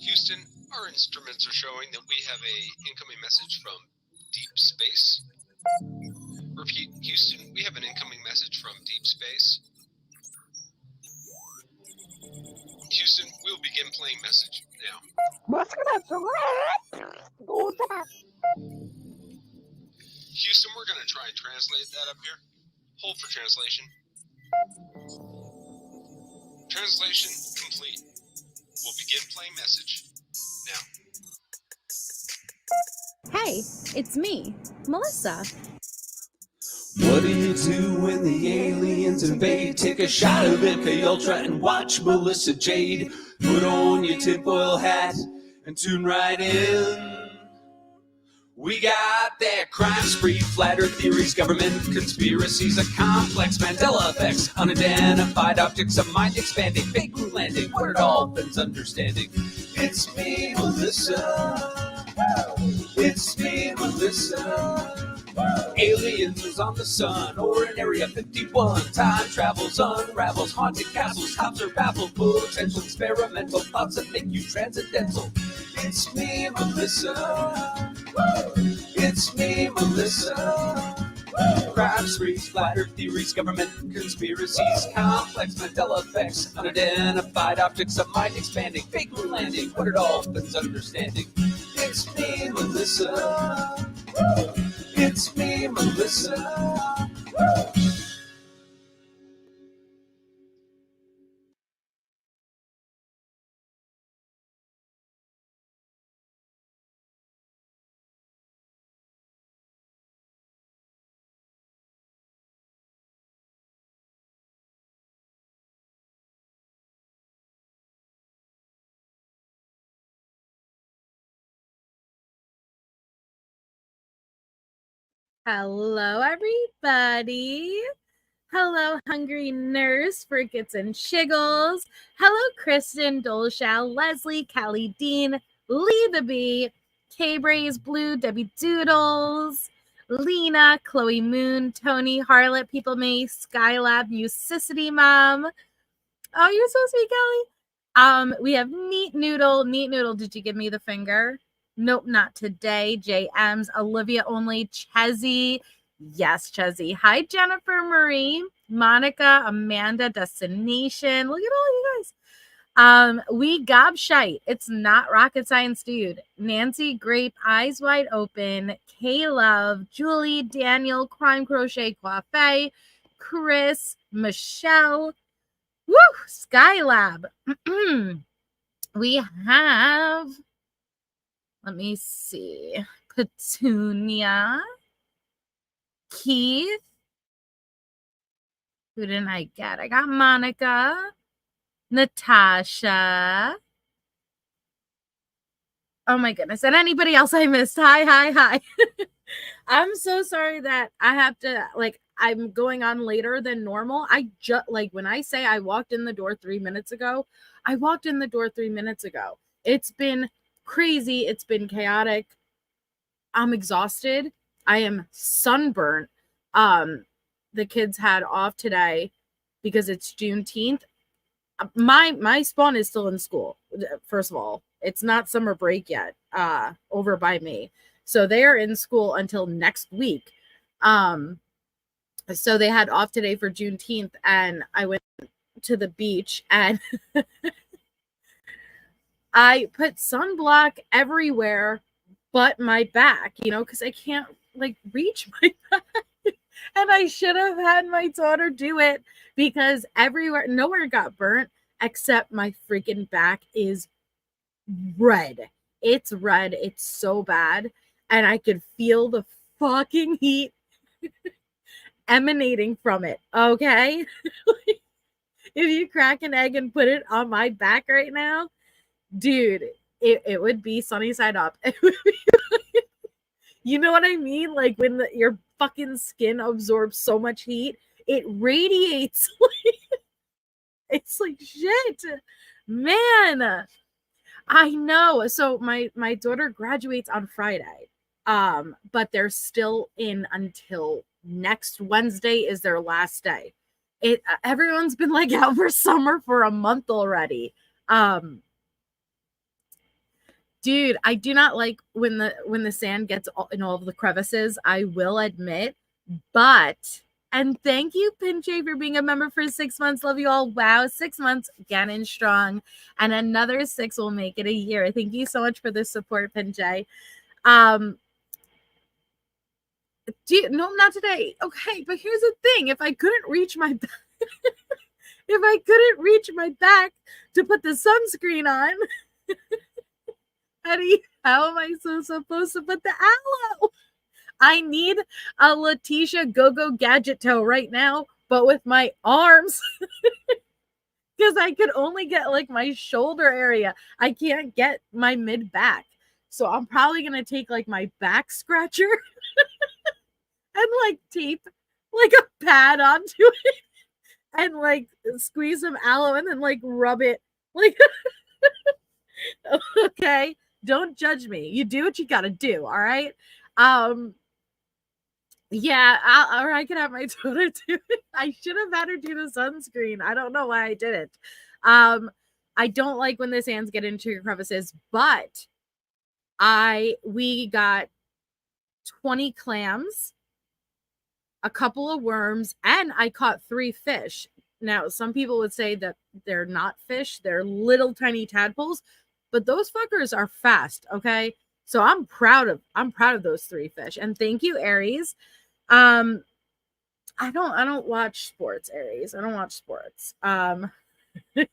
Houston, our instruments are showing that we have a incoming message from deep space. Repeat, Houston, we have an incoming message from deep space. Houston, we'll begin playing message now. Houston, we're going to try and translate that up here. Hold for translation. Translation complete. We'll begin playing message now. Hey, it's me, Melissa. What do you do when the aliens invade? Take a shot of MK Ultra and watch Melissa Jade. Put on your tinfoil hat and tune right in. We got that crime spree, flat earth theories, government conspiracies, a complex Mandela effects, unidentified objects, a mind expanding, fake moon landing, what are dolphins understanding? It's me, Melissa. It's me, Melissa. Aliens is on the sun or in Area 51. Time travels, unravels, haunted castles, cops are baffled, potential experimental thoughts that make you transcendental. It's me, Melissa. It's me, Melissa. Crime sprees, flat earth theories, government conspiracies, complex Mandela effects, unidentified objects, a mind expanding, fake moon landing, what are dolphins understanding? It's me, Melissa. It's me, Melissa. Hello, everybody. Hello, Hungry Nurse for Gits and Shiggles. Hello, Kristen, Doleshal, Leslie, Callie Dean, Lee the Bee, K-Braze Blue, Debbie Doodles, Lena, Chloe Moon, Tony, Harlot, People May, Skylab, Musicity Mom. Oh, you're so sweet, Kelly. We have Neat Noodle. Neat Noodle, did you give me the finger? Nope, not today. JM's, Olivia only, Chezzy. Yes, Chezzy. Hi, Jennifer Marie, Monica, Amanda, Destination. Look at all you guys. We gobshite. It's not rocket science, dude. Nancy, Grape, Eyes Wide Open, K-Love, Julie, Daniel, Crime Crochet Coiffee, Chris, Michelle, woo, Skylab. We have, let me see, Petunia, Keith. Who didn't I get? I got Monica, Natasha. Oh my goodness. And anybody else I missed? Hi. I'm so sorry that I have to, I'm going on later than normal. I just, when I say I walked in the door 3 minutes ago, I walked in the door 3 minutes ago. It's been crazy. It's been chaotic. I'm exhausted. I am sunburnt. The kids had off today because it's Juneteenth. My spawn is still in school. First of all, it's not summer break yet, over by me. So they are in school until next week. So they had off today for Juneteenth, and I went to the beach and I put sunblock everywhere but my back, because I can't reach my back. And I should have had my daughter do it because nowhere got burnt except my freaking back is red. It's red. It's so bad. And I could feel the fucking heat emanating from it. Okay. If you crack an egg and put it on my back right now, dude, it would be sunny side up. You know what I mean? When your fucking skin absorbs so much heat, it radiates. It's like shit. Man. I know. So my daughter graduates on Friday. But they're still in until next Wednesday is their last day. Everyone's been out for summer for a month already. Dude, I do not like when the sand gets in all of the crevices, I will admit. But, and thank you, Pinche, for being a member for 6 months. Love you all. Wow, 6 months, Gannon strong. And another 6 will make it a year. Thank you so much for the support, Pinche. No, not today. Okay, but here's the thing. If I couldn't reach my back, to put the sunscreen on, Eddie, how am I supposed to put the aloe? I need a Leticia go-go gadget toe right now, but with my arms. Because I could only get like my shoulder area. I can't get my mid-back. So I'm probably going to take like my back scratcher and like tape like a pad onto it and like squeeze some aloe and then like rub it. Like, okay, don't judge me. You do what you got to do. All right. Yeah, or I could have my daughter do it. I should have had her do the sunscreen. I don't know why I didn't. I don't like when the sands get into your crevices, but we got 20 clams, a couple of worms, and I caught 3 fish. Now, some people would say that they're not fish, they're little tiny tadpoles, but those fuckers are fast, okay? So I'm proud of those 3 fish. And thank you, Aries. I don't watch sports, Aries. I don't watch sports.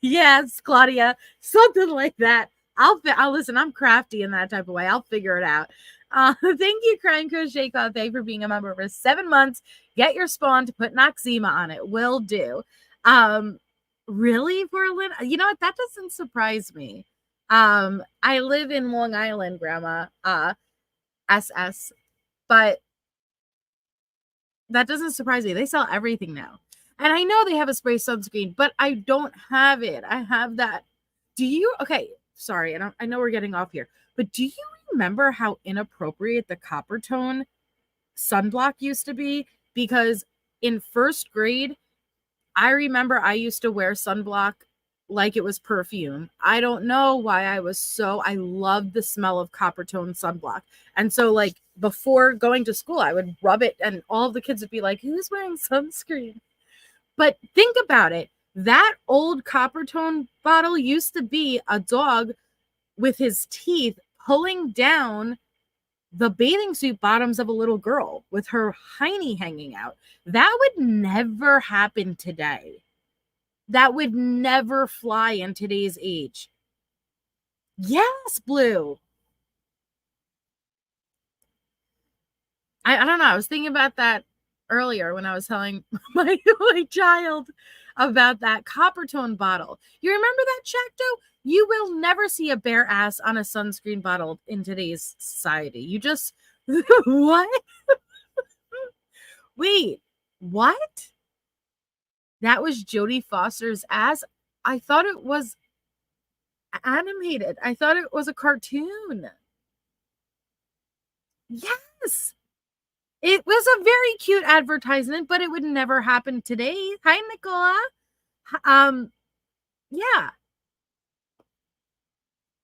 Yes, Claudia, something like that. I'll listen. I'm crafty in that type of way. I'll figure it out. Thank you, Crime Crochet Cafe, for being a member for 7 months. Get your spawn to put Noxzema on it. Will do. Really, Portland? You know what? That doesn't surprise me. I live in Long Island, Grandma. SS, but that doesn't surprise me. They sell everything now. And I know they have a spray sunscreen, but I don't have it. I have that. Do you? Okay, sorry. I know we're getting off here, but do you remember how inappropriate the copper tone sunblock used to be? Because in 1st grade, I remember I used to wear sunblock like it was perfume. I don't know why I loved the smell of copper tone sunblock. And so like before going to school, I would rub it and all of the kids would be like, who's wearing sunscreen? But think about it. That old copper tone bottle used to be a dog with his teeth pulling down the bathing suit bottoms of a little girl with her hiney hanging out. That would never happen today. That would never fly in today's age. Yes, Blue. I don't know. I was thinking about that earlier when I was telling my child about that copper tone bottle. You remember that, Chapo? You will never see a bare ass on a sunscreen bottle in today's society. You just, what? Wait, what? That was Jodie Foster's ass? I thought it was animated. I thought it was a cartoon. Yes. It was a very cute advertisement, but it would never happen today. Hi, Nicola. Yeah.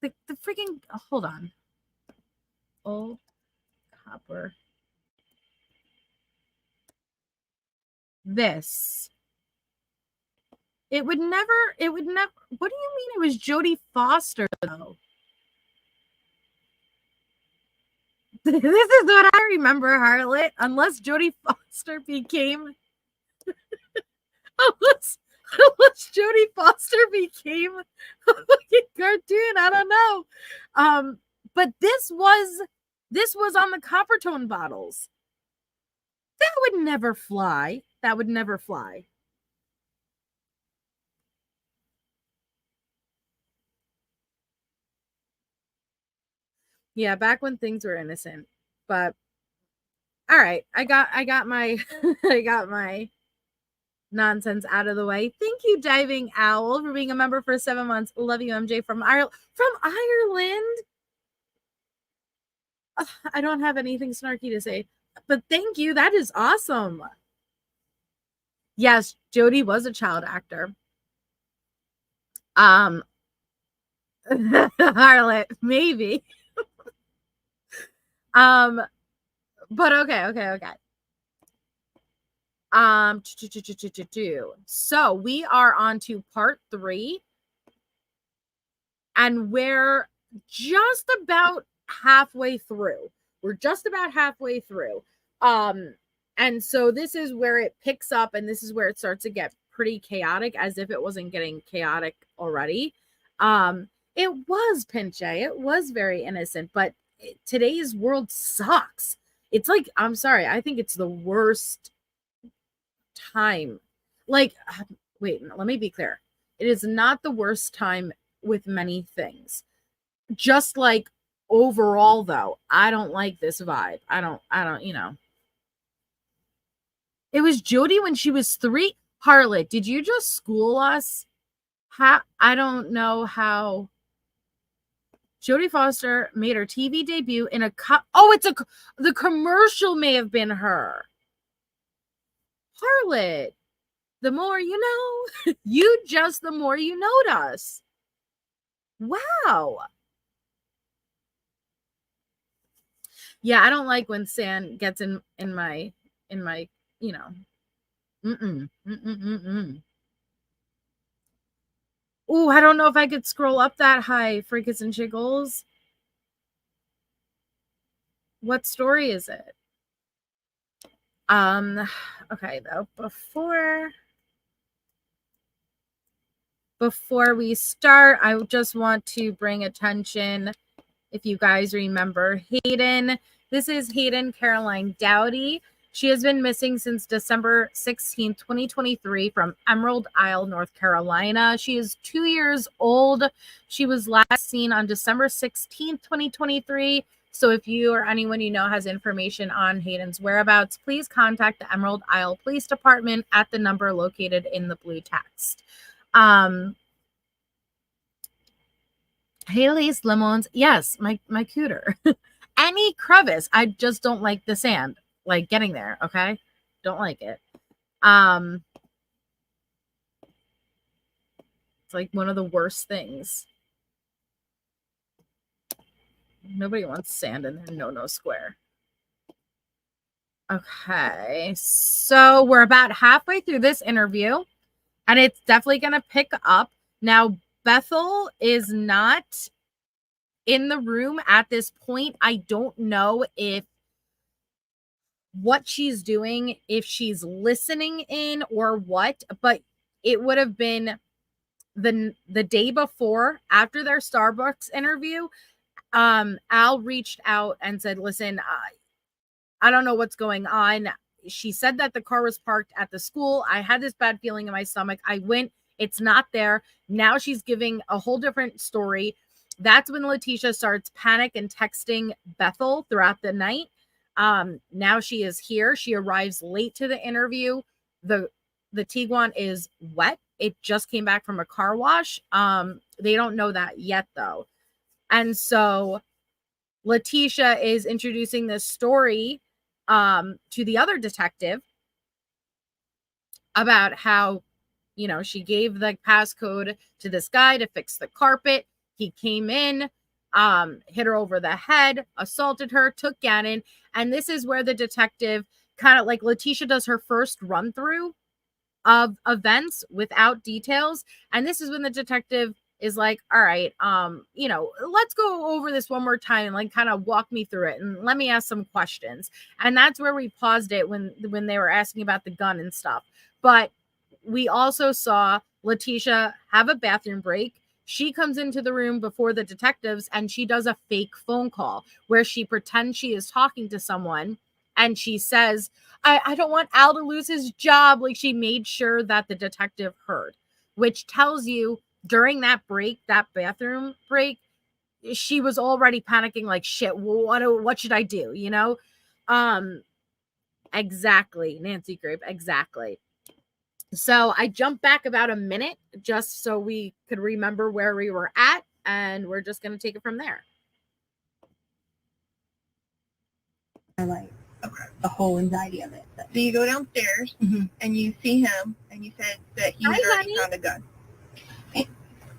The freaking, hold on. Old copper. This. It would never, what do you mean it was Jodie Foster, though? This is what I remember, Harlot. Unless Jodie Foster became... unless Jodie Foster became a fucking cartoon, I don't know. But this was on the copper tone bottles. That would never fly. That would never fly. Yeah, back when things were innocent. But all right, I got my I got my nonsense out of the way. Thank you, Diving Owl, for being a member for 7 months. Love you, MJ from Ireland. From Ireland. I don't have anything snarky to say, but thank you. That is awesome. Yes, Jodie was a child actor. Harlot, maybe. But okay. So we are on to part 3, and we're just about halfway through. And so this is where it picks up, and this is where it starts to get pretty chaotic, as if it wasn't getting chaotic already. It was Pinche. It was very innocent, but today's world sucks. It's like, I'm sorry, I think it's the worst time. Like, wait, let me be clear. It is not the worst time with many things. Just like overall, though, I don't like this vibe. I don't, It was Jody when she was 3. Harlot, did you just school us? I don't know how. Jodie Foster made her TV debut in a the commercial may have been her. Harlot, the more you know. The more you know us. Wow. Yeah, I don't like when sand gets in my, you know. Ooh, I don't know if I could scroll up that high, Freakers and Chiggles. What story is it? Okay, though, before we start, I just want to bring attention, if you guys remember Hayden. This is Hayden Caroline Dowdy. She has been missing since December 16, 2023 from Emerald Isle, North Carolina. She is 2 years old. She was last seen on December 16, 2023. So if you or anyone you know has information on Hayden's whereabouts, please contact the Emerald Isle Police Department at the number located in the blue text. Haley's Lemons. Yes, my cooter. Any crevice. I just don't like the sand. Like getting there, okay? Don't like it. It's like one of the worst things. Nobody wants sand in their no square. Okay, so we're about halfway through this interview, and it's definitely going to pick up. Now, Bethel is not in the room at this point. I don't know what she's doing, if she's listening in or what, but it would have been the day before, after their Starbucks interview. Al reached out and said, listen, I don't know what's going on. She said that the car was parked at the school. I had this bad feeling in my stomach. I went, it's not there. Now she's giving a whole different story. That's when Leticia starts panic and texting Bethel throughout the night. Now she is here. She arrives late to the interview. The Tiguan is wet. It just came back from a car wash. They don't know that yet, though. And so Leticia is introducing this story to the other detective about how, she gave the passcode to this guy to fix the carpet. He came in, hit her over the head, assaulted her, took Gannon. And this is where the detective kind of like Leticia does her first run through of events without details. And this is when the detective is like, all right, let's go over this one more time and like kind of walk me through it and let me ask some questions. And that's where we paused it when they were asking about the gun and stuff. But we also saw Leticia have a bathroom break. She comes into the room before the detectives and she does a fake phone call where she pretends she is talking to someone. And she says, I don't want Al to lose his job. Like, she made sure that the detective heard, which tells you during that break, that bathroom break, she was already panicking like, shit, what should I do? Exactly. Nancy Grape. Exactly. So I jumped back about a minute just so we could remember where we were at, and we're just going to take it from there. I like the whole anxiety of it. So you go downstairs and you see him, and you said that he had already found a gun.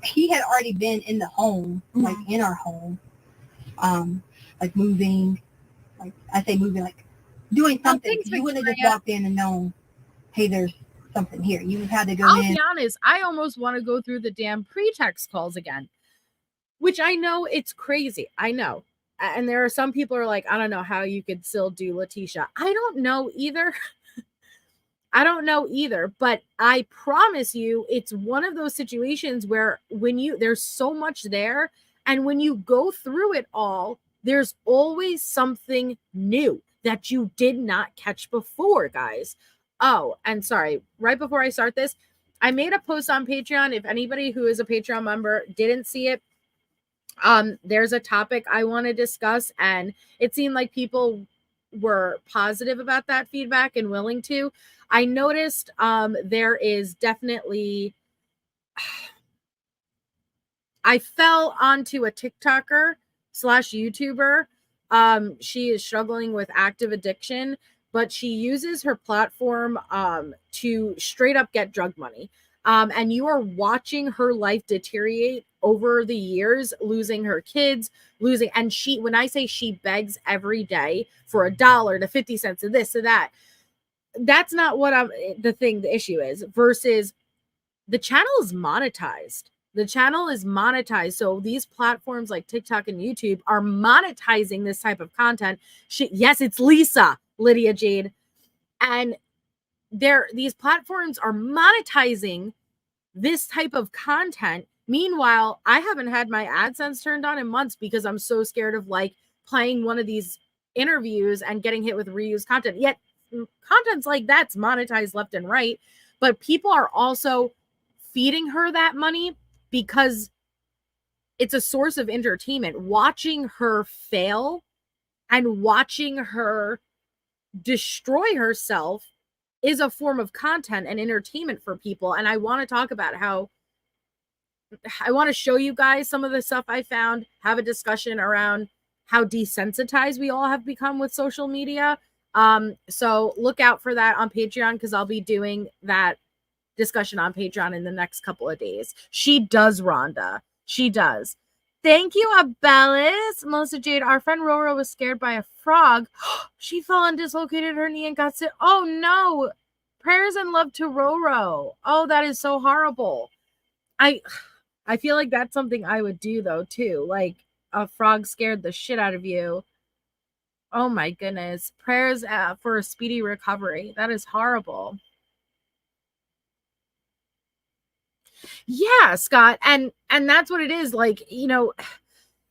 He had already been in the home, like in our home, like moving like I say moving, like doing something. thanks, You wouldn't have just Victoria. walked in and known, hey, there's something here. You had to go I'll in. be honest, I almost want to go through the damn pretext calls again, which I know it's crazy. I know. And there are some people who are like, I don't know how you could still do Leticia. I don't know either. I don't know either, but I promise you, it's one of those situations where there's so much there, and when you go through it all, there's always something new that you did not catch before, guys. Oh, and sorry, right before I start this, I made a post on Patreon. If anybody who is a Patreon member didn't see it, there's a topic I want to discuss, and it seemed like people were positive about that feedback and willing to. I noticed there is definitely I fell onto a TikToker / YouTuber. She is struggling with active addiction, but she uses her platform to straight up get drug money. And you are watching her life deteriorate over the years, losing her kids, and when I say she begs every day for $1 to 50 cents to this to that, that's not what the issue is, versus the channel is monetized. The channel is monetized. So these platforms like TikTok and YouTube are monetizing this type of content. Yes, it's Lisa, Lydia Jade. And these platforms are monetizing this type of content. Meanwhile, I haven't had my AdSense turned on in months because I'm so scared of like playing one of these interviews and getting hit with reused content. Yet content's like that's monetized left and right, but people are also feeding her that money because it's a source of entertainment. Watching her fail and watching her destroy herself is a form of content and entertainment for people. And I want to talk about how I want to show you guys some of the stuff I found, have a discussion around how desensitized we all have become with social media. So look out for that on Patreon, because I'll be doing that discussion on Patreon in the next couple of days. She does, Rhonda. She does. Thank you, Abelis. Melissa Jade, our friend Roro was scared by a frog. She fell and dislocated her knee and got sick. Oh no. Prayers and love to Roro. Oh, that is so horrible. I feel like that's something I would do though too. Like a frog scared the shit out of you. Oh my goodness. Prayers for a speedy recovery. That is horrible. Yeah, Scott. And that's what it is. Like, you know,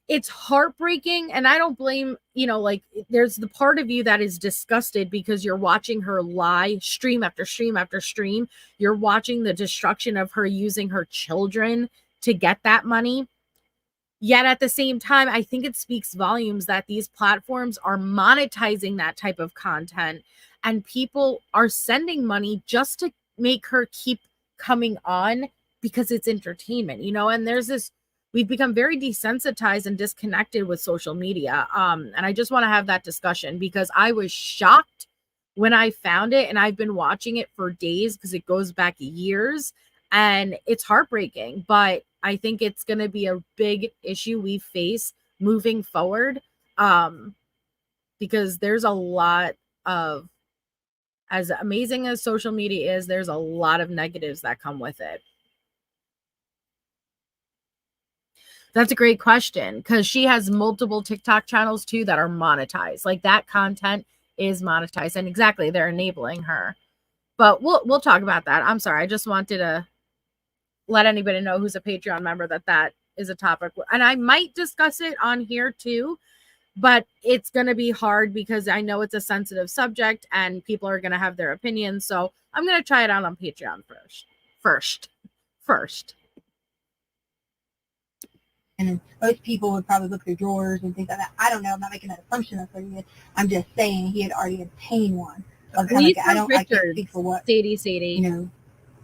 it's heartbreaking. And I don't blame, you know, like there's the part of you that is disgusted because you're watching her lie stream after stream after stream. You're watching the destruction of her using her children to get that money. Yet at the same time, I think it speaks volumes that these platforms are monetizing that type of content, and people are sending money just to make her keep coming on because it's entertainment, you know. And there's this, we've become very desensitized and disconnected with social media. And I just want to have that discussion because I was shocked when I found it, and I've been watching it for days because it goes back years, and it's heartbreaking. But I think it's going to be a big issue we face moving forward, because there's a lot of, as amazing as social media is, there's a lot of negatives that come with it. That's a great question, because she has multiple TikTok channels too that are monetized. Like that content is monetized, and exactly, they're enabling her. But we'll talk about that. I'm sorry, I just wanted to let anybody know who's a Patreon member that is a topic, and I might discuss it on here too, but it's going to be hard because I know it's a sensitive subject and people are going to have their opinions. So I'm going to try it out on Patreon first. And most people would probably look through drawers and things like that. I don't know. I'm not making an assumption of it. I'm just saying he had already obtained one. So I can't speak for what Sadie. You know,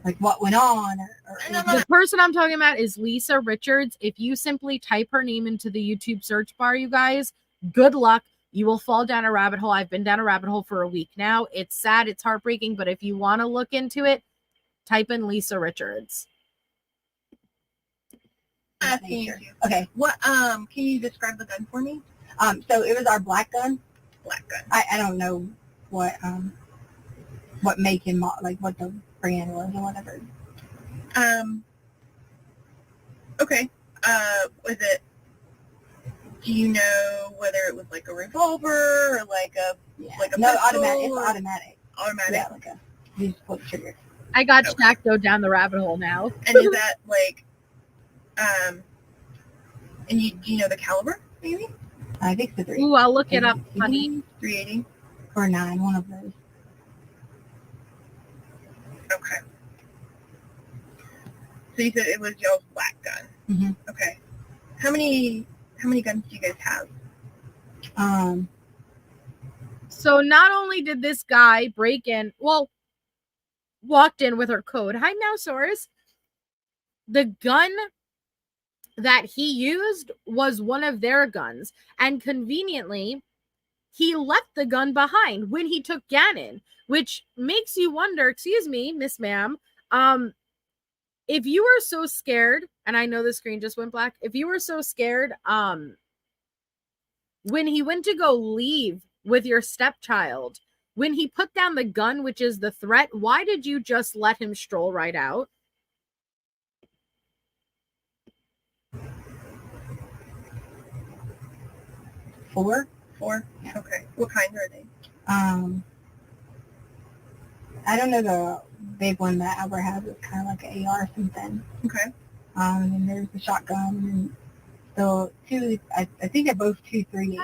like what went on. The person I'm talking about is Lisa Richards. If you simply type her name into the YouTube search bar, you guys, good luck. You will fall down a rabbit hole. I've been down a rabbit hole for a week now. It's sad. It's heartbreaking. But if you want to look into it, type in Lisa Richards. Okay. What can you describe the gun for me? So it was our black gun black gun. I don't know what make and like what the brand was or whatever. Okay. Was it? Do you know whether it was like a revolver or like a pistol? Automatic. It's automatic. Automatic. Yeah, like you just pull the trigger. I got Shaq go down the rabbit hole now. And is that like, and you know the caliber, maybe? I think it's a 3. Ooh, I'll look it up, honey. 380 or 9, one of those. Okay. So you said it was y'all's black gun. Mm-hmm. Okay. How many guns do you guys have? So not only did this guy break in, walked in with her code. Hi, Mousesaurus. The gun that he used was one of their guns. And conveniently, he left the gun behind when he took Gannon, which makes you wonder, excuse me, Miss Ma'am, if you were so scared, and I know the screen just went black, if you were so scared, when he went to go leave with your stepchild, when he put down the gun, which is the threat, why did you just let him stroll right out? Four. Yeah. Okay. What kind are they? I don't know the big one that Albert has. It's kind of like an AR or something. Okay. And then there's the shotgun. And so two, I think they're both 2.380.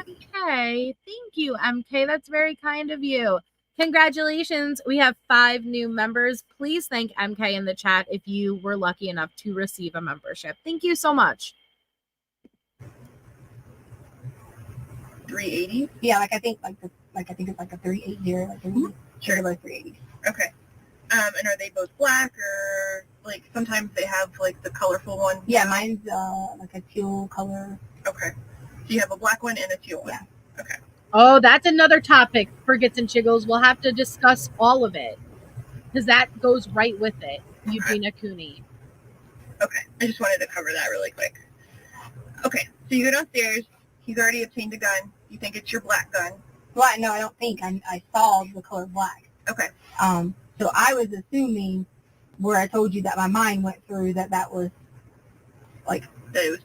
Okay, thank you, MK. That's very kind of you. Congratulations. We have 5 new members. Please thank MK in the chat if you were lucky enough to receive a membership. Thank you so much. 380. Yeah, I think it's like a 380. Like Sure. Both 380s. Okay. And are they both black or like sometimes they have like the colorful one? Yeah, mine's like a teal color. Okay. So you have a black one and a teal one. Yeah. Okay. Oh, that's another topic for Gits and Chiggles. We'll have to discuss all of it because that goes right with it. Eugenia Cooney. Okay. I just wanted to cover that really quick. Okay. So you go downstairs. He's already obtained a gun. You think it's your black gun. Well, no, I don't think. I saw the color black. Okay. So I was assuming where I told you that my mind went through that was like That it was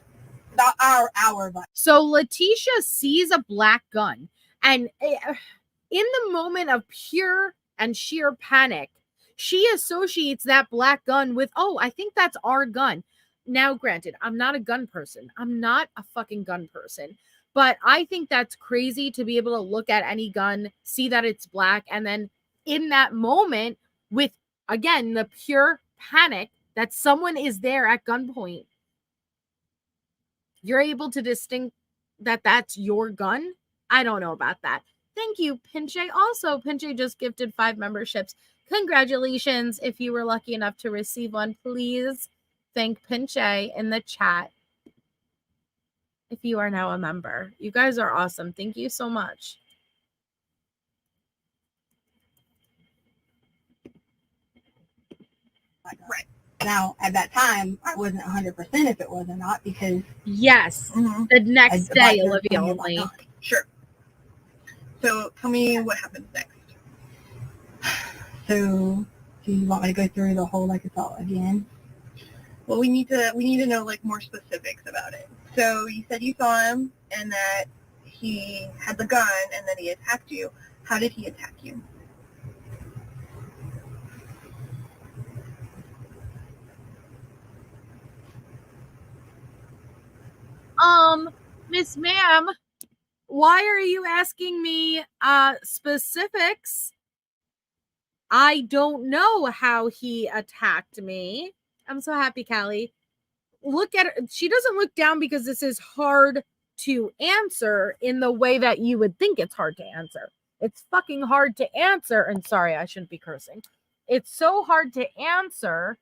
our black. So Leticia sees a black gun, and in the moment of pure and sheer panic, she associates that black gun with, oh, I think that's our gun. Now, granted, I'm not a gun person. I'm not a fucking gun person. But I think that's crazy to be able to look at any gun, see that it's black, and then in that moment with, again, the pure panic that someone is there at gunpoint, you're able to distinct that that's your gun. I don't know about that. Thank you, Pinche. Also, Pinche just gifted 5 memberships. Congratulations. If you were lucky enough to receive one, please thank Pinche in the chat. If you are now a member. You guys are awesome. Thank you so much. Right. Now, at that time, I wasn't 100% if it was or not because... Yes. Mm-hmm. The next day, Olivia only. Sure. So tell me what happens next. So, do you want me to go through the whole like assault again? Well, we need to know like more specifics about it. So you said you saw him and that he had the gun and then he attacked you. How did he attack you? Miss Ma'am, why are you asking me specifics? I don't know how he attacked me. I'm so happy, Callie. Look at her. She doesn't look down because this is hard to answer in the way that you would think it's hard to answer. It's fucking hard to answer. And sorry, I shouldn't be cursing. It's so hard to answer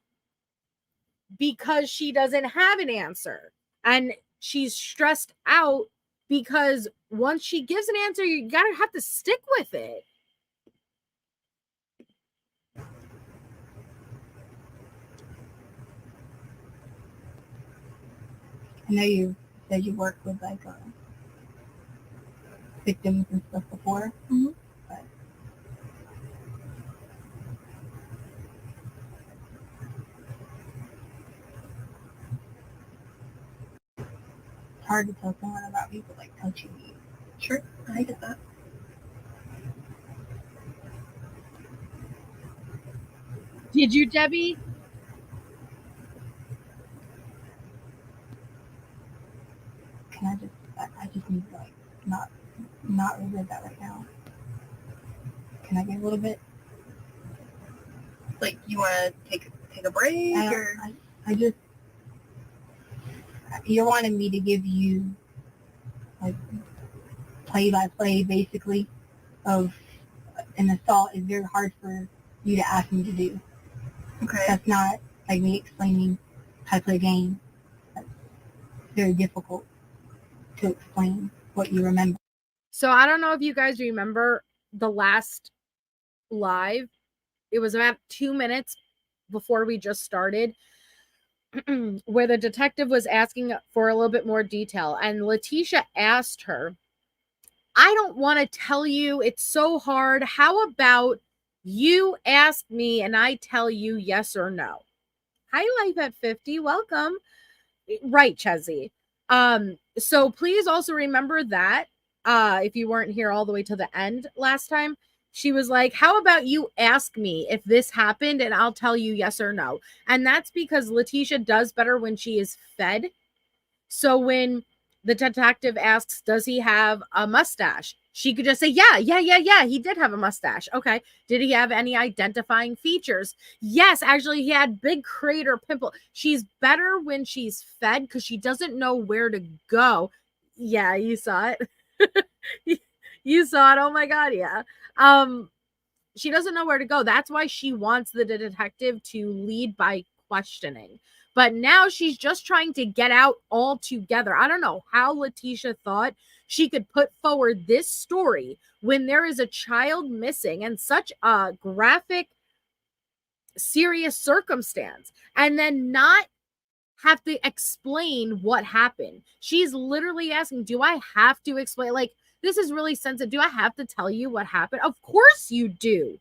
because she doesn't have an answer. And she's stressed out because once she gives an answer, you gotta have to stick with it. I know you said you work with like victims and stuff before. Mhm. But it's hard to tell someone about people like touching you. Sure, I get that. Did you, Debbie? Can I just need to like not relive that right now. Can I get a little bit? Like, you want to take a break, or? I just, you're wanting me to give you like play-by-play basically of an assault is very hard for you to ask me to do. Okay. That's not like me explaining how to play a game. That's very difficult to explain what you remember. So I don't know if you guys remember the last live. It was about 2 minutes before we just started, where the detective was asking for a little bit more detail. And Leticia asked her, I don't want to tell you. It's so hard. How about you ask me and I tell you yes or no? Hi, Life at 50. Welcome. Right, Chezzy. So please also remember that if you weren't here all the way to the end last time, she was like, how about you ask me if this happened and I'll tell you yes or no. And that's because Leticia does better when she is fed. So when the detective asks, does he have a mustache? She could just say, yeah, he did have a mustache. Okay. Did he have any identifying features? Yes, actually, he had big crater pimple. She's better when she's fed because she doesn't know where to go. Yeah, you saw it. You saw it. Oh my God, yeah. She doesn't know where to go. That's why she wants the detective to lead by questioning. But now she's just trying to get out altogether. I don't know how Leticia thought she could put forward this story when there is a child missing and such a graphic, serious circumstance, and then not have to explain what happened. She's literally asking, do I have to explain? Like, this is really sensitive. Do I have to tell you what happened? Of course you do.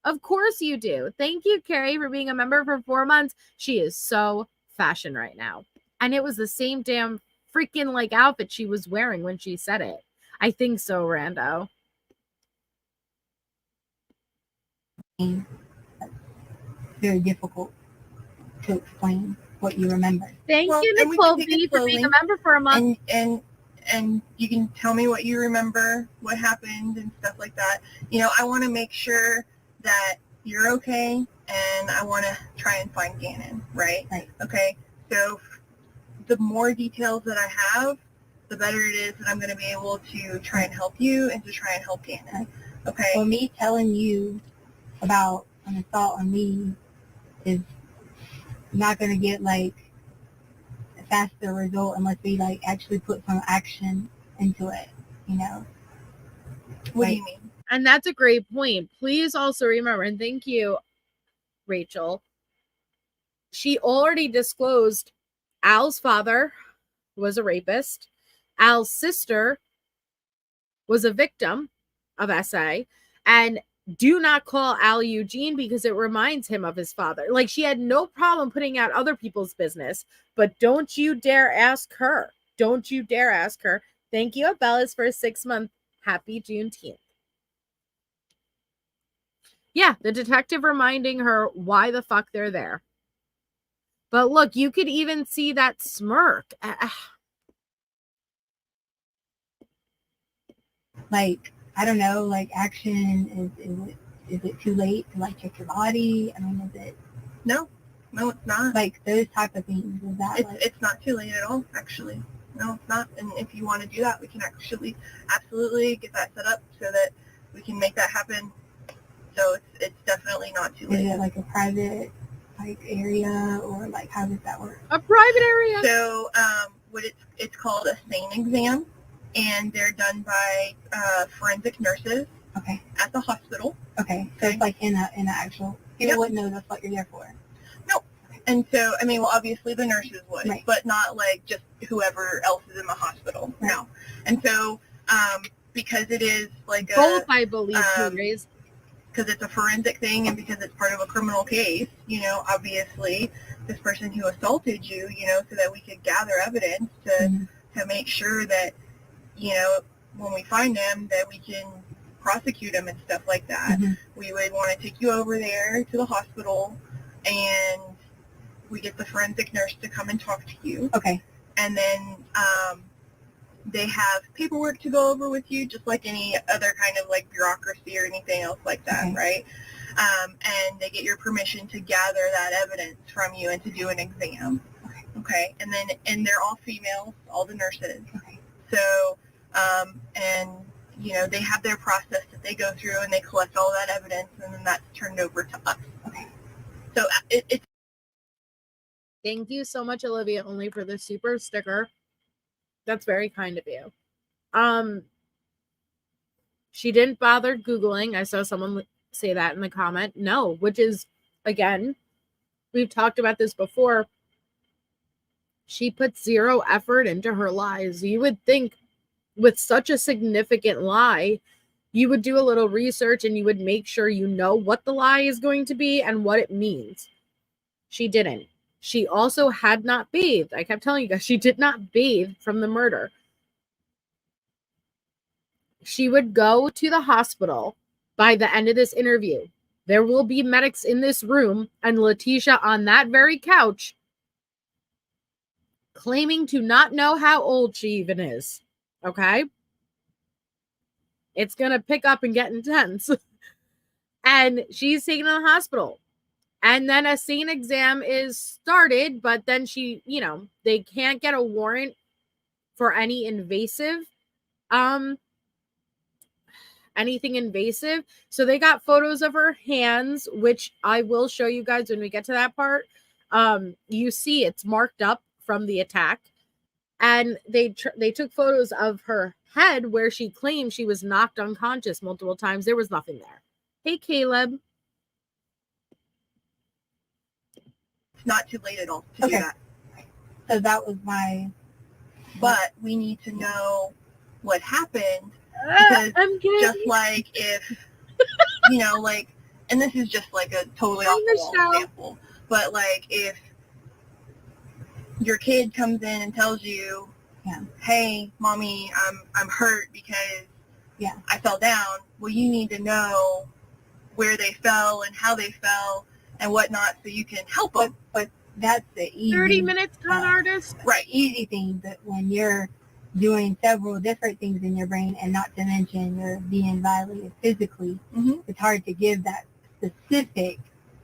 Of course you do. Thank you, Carrie, for being a member for 4 months. She is so fashion right now. And it was the same damn freaking like outfit she was wearing when she said it. I think so, Rando. Very difficult to explain what you remember. Thank you, Nicole B, for being a member for a month. And you can tell me what you remember, what happened, and stuff like that. You know, I want to make sure that you're okay, and I want to try and find Gannon, right? Right. Okay, so the more details that I have, the better it is that I'm going to be able to try and help you and to try and help Gannon. Right. Okay? Well, me telling you about an assault on me is not going to get, like, a faster result unless we, like, actually put some action into it, you know? What do you mean? And that's a great point. Please also remember, and thank you, Rachel, she already disclosed Al's father was a rapist. Al's sister was a victim of SA. And do not call Al Eugene because it reminds him of his father. Like, she had no problem putting out other people's business, but don't you dare ask her. Don't you dare ask her. Thank you, Abellas, for a 6-month. Happy Juneteenth. Yeah, the detective reminding her why the fuck they're there. But look, you could even see that smirk. Like, I don't know, like, action, is it too late to, like, check your body? I mean, is it? No, it's not. Like, those type of things, is that, it's not too late at all, actually. No, it's not. And if you want to do that, we can actually absolutely get that set up so that we can make that happen. So it's definitely not too late. Is it like a private, like, area, or, like, how does that work? A private area? So it's called a SANE exam, and they're done by forensic nurses. Okay. At the hospital. Okay. So it's like in a actual, people wouldn't know that's what you're there for. No. And so, I mean, well, obviously the nurses would, right, but not like just whoever else is in the hospital. Right. No. And so because it is like Both, I believe, um, raised. because it's a forensic thing and because it's part of a criminal case, you know, obviously this person who assaulted you, you know, so that we could gather evidence to make sure that, you know, when we find them, that we can prosecute them and stuff like that. We would want to take you over there to the hospital, and we get the forensic nurse to come and talk to you. Okay. And then they have paperwork to go over with you, just like any other kind of like bureaucracy or anything else like that, right? And they get your permission to gather that evidence from you and to do an exam. Okay. And they're all females, all the nurses. Okay. So, and, you know, they have their process that they go through, and they collect all that evidence, and then that's turned over to us. Okay. So it's Thank you so much, Olivia, only for the super sticker. That's very kind of you. She didn't bother Googling. I saw someone say that in the comment. No, which is, again, we've talked about this before. She puts zero effort into her lies. You would think with such a significant lie, you would do a little research and you would make sure you know what the lie is going to be and what it means. She didn't. She also had not bathed. I kept telling you guys, she did not bathe from the murder. She would go to the hospital by the end of this interview. There will be medics in this room, and Leticia on that very couch claiming to not know how old she even is. Okay? It's going to pick up and get intense. And she's taken to the hospital. And then a scene exam is started, but then she, you know, they can't get a warrant for any invasive, anything invasive. So they got photos of her hands, which I will show you guys when we get to that part. You see it's marked up from the attack. And they took photos of her head where she claimed she was knocked unconscious multiple times. There was nothing there. Hey, Caleb. not too late at all to do that. So that was my... But we need to know what happened, because just like if, you know, like, and this is just like a totally off-the-wall example, but like if your kid comes in and tells you, hey, mommy, I'm hurt because I fell down, well, you need to know where they fell and how they fell and whatnot so you can help them. But that's the easy... 30 minutes, con artist? Right, easy thing, but when you're doing several different things in your brain, and not to mention you're being violated physically, it's hard to give that specific,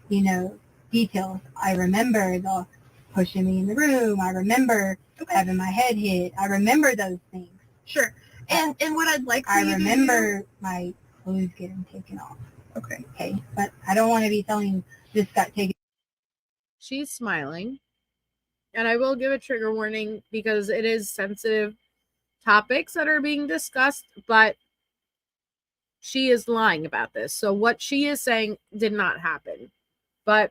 you know, details. I remember the pushing me in the room. I remember having my head hit. I remember those things. Sure. And what I'd like for I you remember to do... my clothes getting taken off. Okay. But I don't want to be telling you this got taken. She's smiling. And I will give a trigger warning because it is sensitive topics that are being discussed, but she is lying about this. So what she is saying did not happen. But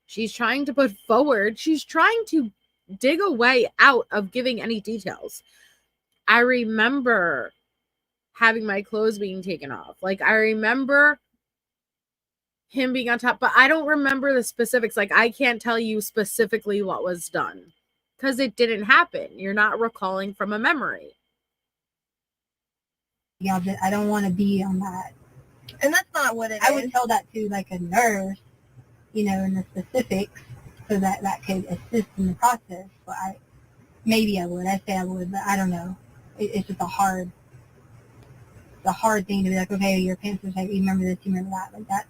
she's trying to put forward, she's trying to dig a way out of giving any details. I remember having my clothes being taken off. Like, I remember him being on top, but I don't remember the specifics. Like, I can't tell you specifically what was done because it didn't happen. You're not recalling from a memory. Yeah, but I don't want to be on that. And that's not what it is. I would tell that to like a nurse, you know, in the specifics, so that could assist in the process. But maybe I would. I say I would, but I don't know. It's just a hard thing to be like, okay, your pants are tight. You remember this, you remember that, like that.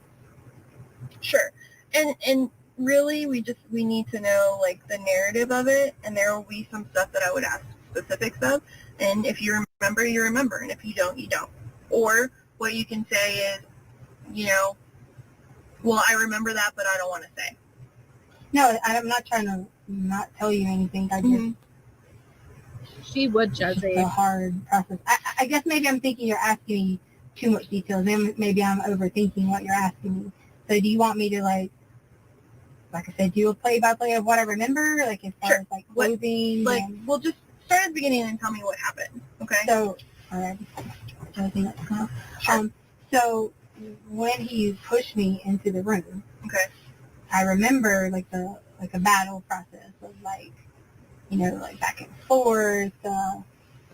Sure. And really, we need to know like the narrative of it, and there will be some stuff that I would ask specifics of. And if you remember, you remember, and if you don't, you don't. Or what you can say is, you know, well, I remember that, but I don't want to say. No, I'm not trying to not tell you anything. I just... She would judge it. It's a hard process. I guess maybe I'm thinking you're asking me too much details. Maybe I'm overthinking what you're asking me. So do you want me to, like I said, do a play-by-play of what I remember? Like, as far as, like, clothing? Like, we'll just start at the beginning and tell me what happened, okay? So already. I think that's cool. So when he pushed me into the room, Okay. I remember like a battle process of like, like back and forth,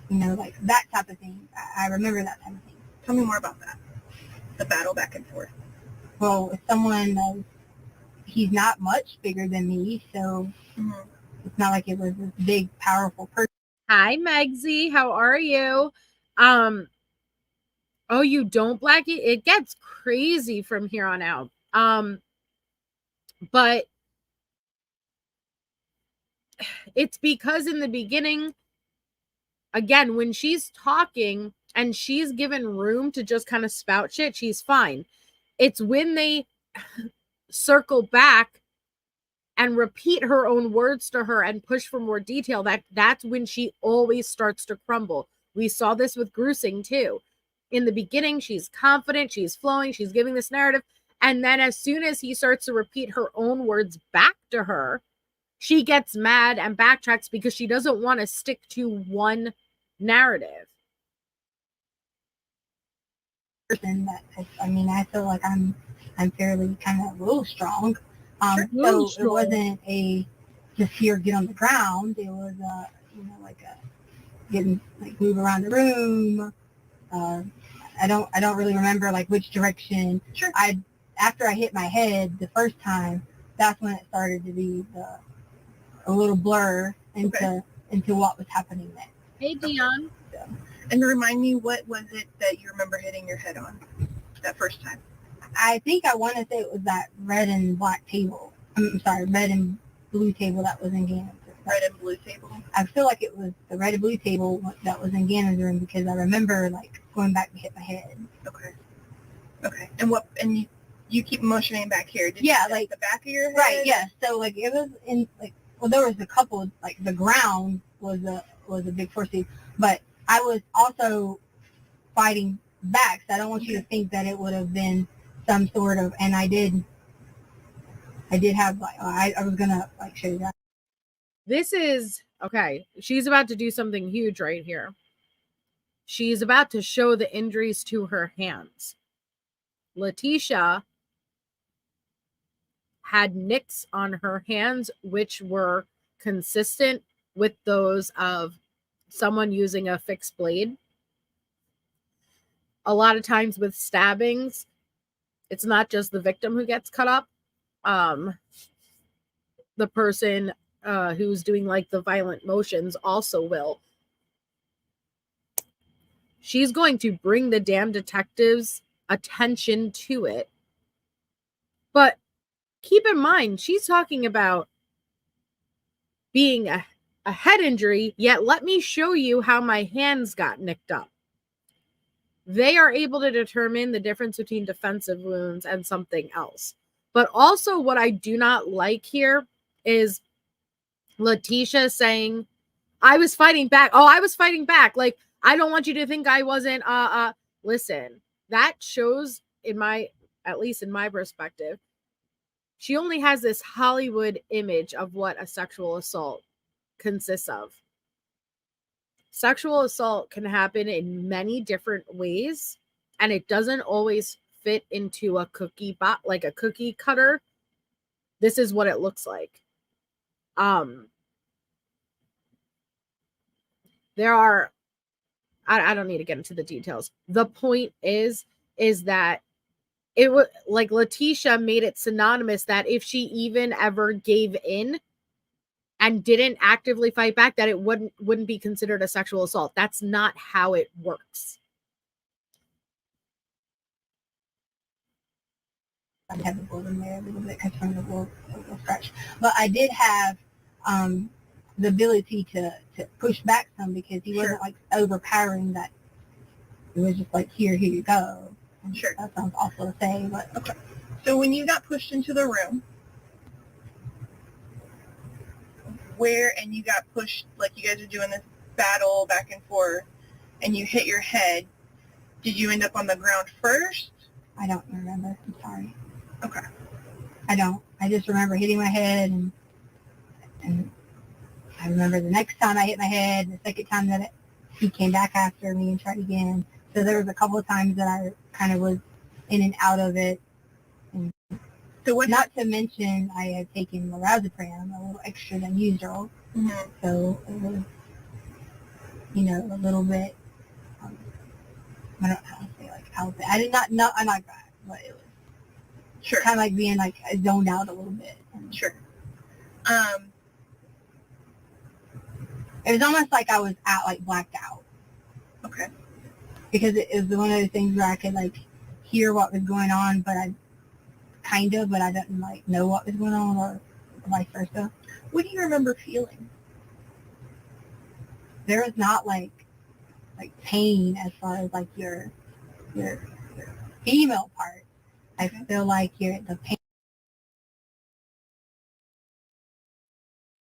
like that type of thing. I remember that type of thing. Tell me more about that. The battle back and forth. Well, if someone, he's not much bigger than me, so it's not like it was this big, powerful person. Hi, Megsy. How are you? Oh, you don't, Blackie? It gets crazy from here on out. But it's because in the beginning, again, when she's talking and she's given room to just kind of spout shit, she's fine. It's when they circle back and repeat her own words to her and push for more detail, that's when she always starts to crumble. We saw this with Gruesing too. In the beginning, she's confident, she's flowing, she's giving this narrative. And then as soon as he starts to repeat her own words back to her, she gets mad and backtracks because she doesn't want to stick to one narrative. Person that I feel like I'm fairly kind of a little strong. Really so strong. It wasn't a just here get on the ground. It was like a getting like move around the room. I don't really remember like which direction. Sure. After I hit my head the first time, that's when it started to be a little blur into what was happening next. Hey, Dion. So, and remind me, what was it that you remember hitting your head on that first time? I think I want to say it was that red and black table. I'm sorry, red and blue table that was in Gannon's room. Red and blue table? I feel like it was the red and blue table that was in Gannon's room because I remember like going back to hit my head. Okay. And you keep motioning back here. Did Yeah, you like the back of your head? Right, yeah. So like it was in like, well, there was a couple, like the ground was a big force, but I was also fighting back. So I don't want you to think that it would have been some sort of, and I did have like, I was gonna like show you that. This is, okay, she's about to do something huge right here. She's about to show the injuries to her hands. Leticia had nicks on her hands, which were consistent with those of someone using a fixed blade. A lot of times with stabbings, it's not just the victim who gets cut up. The person who's doing like the violent motions also will. She's going to bring the damn detectives' attention to it. But keep in mind, she's talking about being a head injury, yet let me show you how my hands got nicked up. They are able to determine the difference between defensive wounds and something else. But also what I do not like here is Leticia saying, I was fighting back. Oh, I was fighting back. Like, I don't want you to think I wasn't, listen, that shows at least in my perspective, she only has this Hollywood image of what a sexual assault consists of. Sexual assault can happen in many different ways, and it doesn't always fit into a cookie cutter. This is what it looks like. There are, I don't need to get into the details. The point is that it was like Leticia made it synonymous that if she even ever gave in and didn't actively fight back, that it wouldn't be considered a sexual assault. That's not how it works. I have the blood in there a little bit because from the little scratch, but I did have the ability to push back some because he wasn't like overpowering. That it was just like here you go. Sure. That sounds awful to say, but okay. So when you got pushed into the room, and you got pushed, like you guys are doing this battle back and forth, and you hit your head, did you end up on the ground first? I don't remember. I'm sorry. Okay. I don't. I just remember hitting my head, and I remember the next time I hit my head, the second time that he came back after me and tried again. So there was a couple of times that I kind of was in and out of it. And So what? not to mention, I had taken lorazepam a little extra than usual. Mhm. So it was, a little bit. I don't know how to say out there. I did not know. I'm not bad, but it was Sure. kind of like being zoned out a little bit. Sure. It was almost like I was blacked out. Okay. Because it was one of those things where I could hear what was going on, but I didn't know what was going on, or vice versa. What do you remember feeling? There was not pain as far as your female part. I feel like the pain.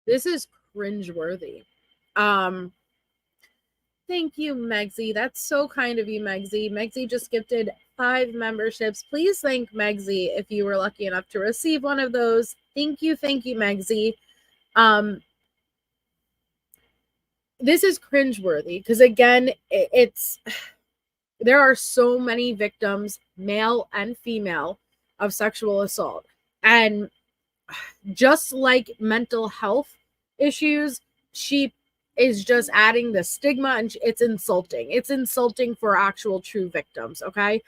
This is cringeworthy. Thank you, Megsy. That's so kind of you, Megsy. Megsy just gifted 5 memberships. Please thank Megsy if you were lucky enough to receive one of those. Thank you, Megsy. This is cringeworthy because, again, there are so many victims, male and female, of sexual assault. And just like mental health issues, she is just adding the stigma, and it's insulting. It's insulting for actual true victims, okay?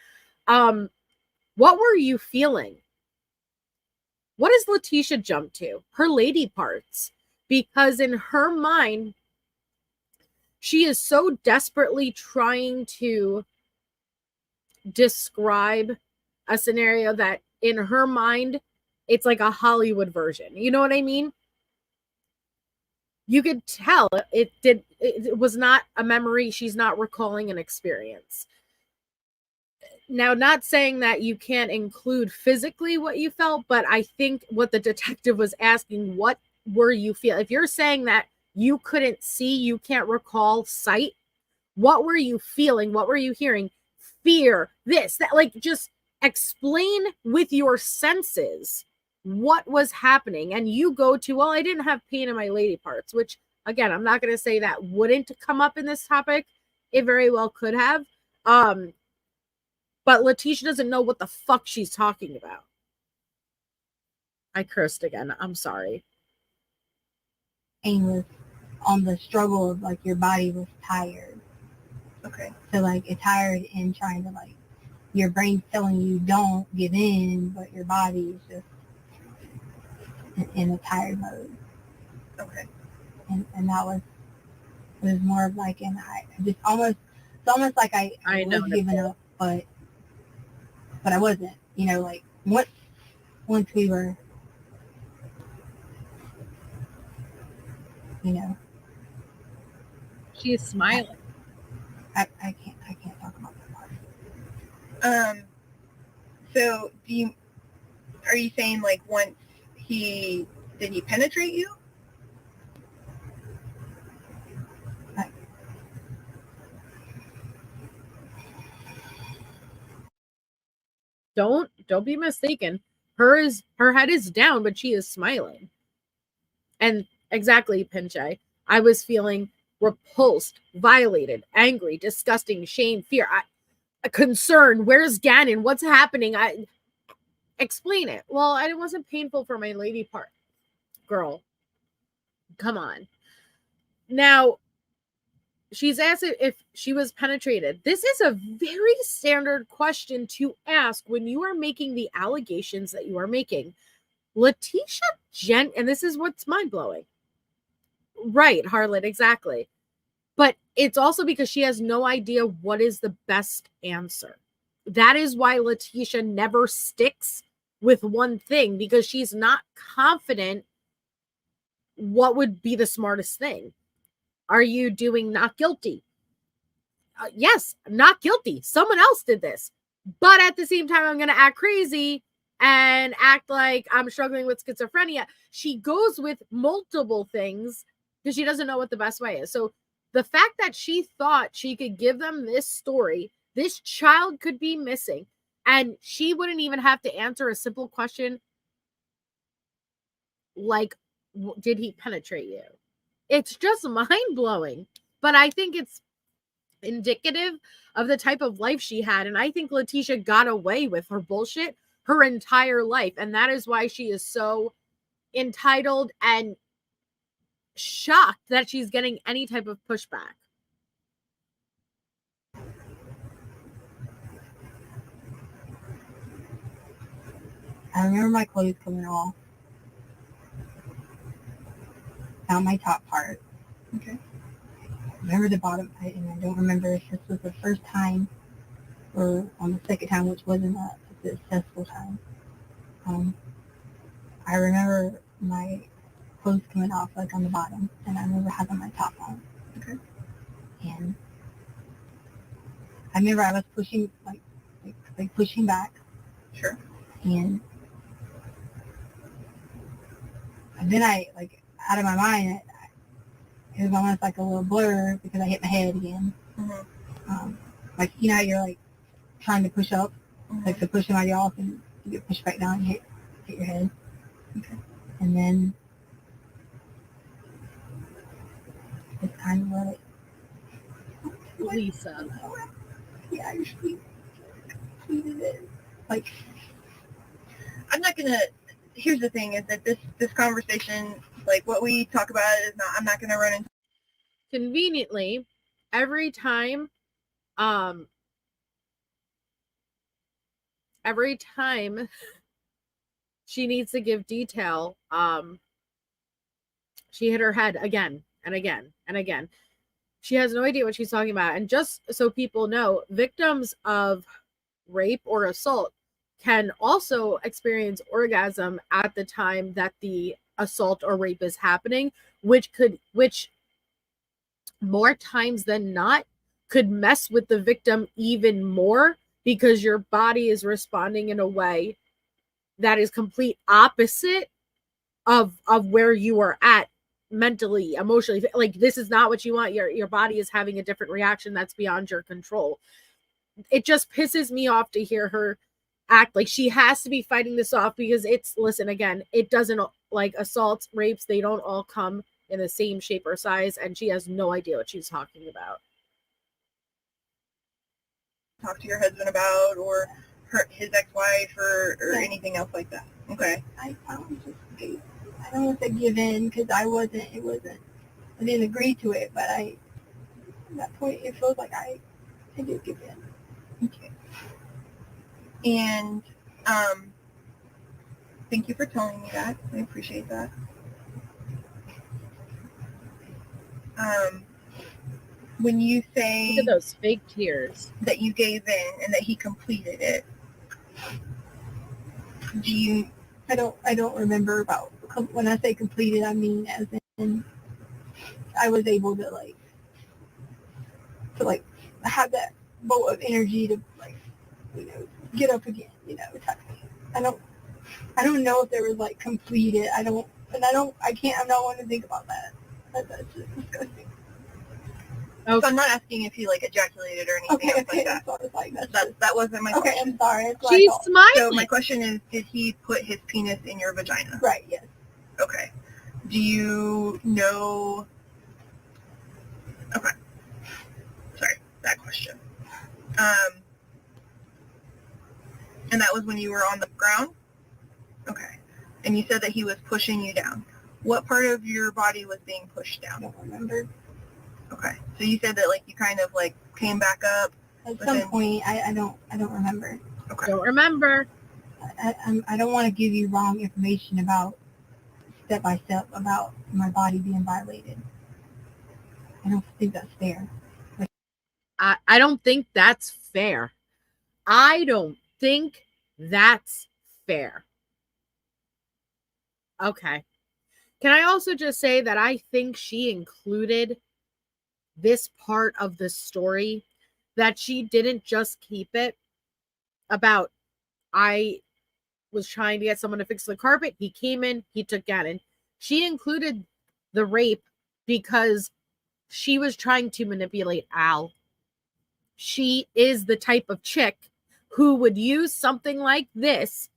What were you feeling? What does Leticia jump to? Her lady parts. Because in her mind, she is so desperately trying to describe a scenario that in her mind, it's like a Hollywood version. You know what I mean? You could tell it was not a memory. She's not recalling an experience. Now, not saying that you can't include physically what you felt, but I think what the detective was asking, what were you feeling? If you're saying that you couldn't see, you can't recall sight, what were you feeling? What were you hearing? Fear, this, that, just explain with your senses what was happening. And you go to, well, I didn't have pain in my lady parts, which, again, I'm not going to say that wouldn't come up in this topic. It very well could have. But Leticia doesn't know what the fuck she's talking about. I cursed again. I'm sorry. Pain was on the struggle of your body was tired. Okay. So it's tired and trying to your brain's telling you don't give in, but your body is just in a tired mode. Okay. And that was more of I just almost, it's almost like I was giving up, but I wasn't, once we were, She is smiling. I can't talk about that part. So are you saying once did he penetrate you? Don't be mistaken. Her head is down, but she is smiling. And exactly, Pinche. I was feeling repulsed, violated, angry, disgusting, shame, fear, concern. Where's Gannon? What's happening? Explain it. Well, it wasn't painful for my lady part. Girl, come on. Now, she's asked if she was penetrated. This is a very standard question to ask when you are making the allegations that you are making. Leticia and this is what's mind-blowing. Right, Harlot, exactly. But it's also because she has no idea what is the best answer. That is why Leticia never sticks with one thing, because she's not confident what would be the smartest thing. Are you doing not guilty? Yes, not guilty. Someone else did this. But at the same time, I'm going to act crazy and act like I'm struggling with schizophrenia. She goes with multiple things because she doesn't know what the best way is. So the fact that she thought she could give them this story, this child could be missing, and she wouldn't even have to answer a simple question like, did he penetrate you? It's just mind-blowing. But I think it's indicative of the type of life she had. And I think Leticia got away with her bullshit her entire life. And that is why she is so entitled and shocked that she's getting any type of pushback. I remember my clothes coming off. Not my top part. Okay. I remember the bottom part, and I don't remember if this was the first time or on the second time, which wasn't a successful time. I remember my clothes coming off like on the bottom, and I remember having my top on. Okay. And I remember I was pushing like pushing back. Sure. And then I, like, out of my mind, it was almost like a little blur because I hit my head again. Mm-hmm. Like, you know how you're, like, trying to push up, Mm-hmm. like to push somebody off and you get pushed back down and hit your head. Okay. And then it's kind of like, Lisa. he actually tweeted it. Like, I'm not gonna. Here's the thing: is that this conversation, like what we talk about, is not. I'm not gonna run into. Conveniently, every time she needs to give detail, she hit her head again and again and again. She has no idea what she's talking about. And just so people know, victims of rape or assault can also experience orgasm at the time that the assault or rape is happening, which more times than not could mess with the victim even more, because your body is responding in a way that is complete opposite of where you are at mentally, emotionally. Like, this is not what you want. Your body is having a different reaction that's beyond your control. It just pisses me off to hear her act like she has to be fighting this off, because listen, again, it doesn't, like, assaults, rapes, they don't all come in the same shape or size, and she has no idea what she's talking about. Talk to your husband about, or his ex-wife, or anything else like that. Okay. I don't want to give in because I didn't agree to it, but at that point it feels like I did give in. Okay. And thank you for telling me that. I appreciate that. When you say Look at those fake tears. that you gave in and that he completed it, do you? I don't remember about, when I say completed, I mean as in I was able to have that bolt of energy to, like, get up again, type of thing. I don't know if there was, like, completed. I don't want to think about that. That's just disgusting. Okay. So I'm not asking if he, like, ejaculated or anything else like that. So I was like, That wasn't my okay, question. I'm sorry. That's what She's I thought. smiling. So my question is, did he put his penis in your vagina? Right, yes. Okay. Do you know? Okay. Sorry, that question. And that was when you were on the ground? Okay. And you said that he was pushing you down. What part of your body was being pushed I down? don't remember. Okay. So you said that, like, you kind of, like, came back up. At But some then- point, I don't remember. Okay. Don't remember. I don't want to give you wrong information about step by step about my body being violated. I don't think that's fair. I don't think that's fair. I don't think that's fair. Okay. Can I also just say that I think she included this part of the story, that she didn't just keep it about, I was trying to get someone to fix the carpet, he came in, he took Gannon. She included the rape because she was trying to manipulate Al. She is the type of chick who would use something like this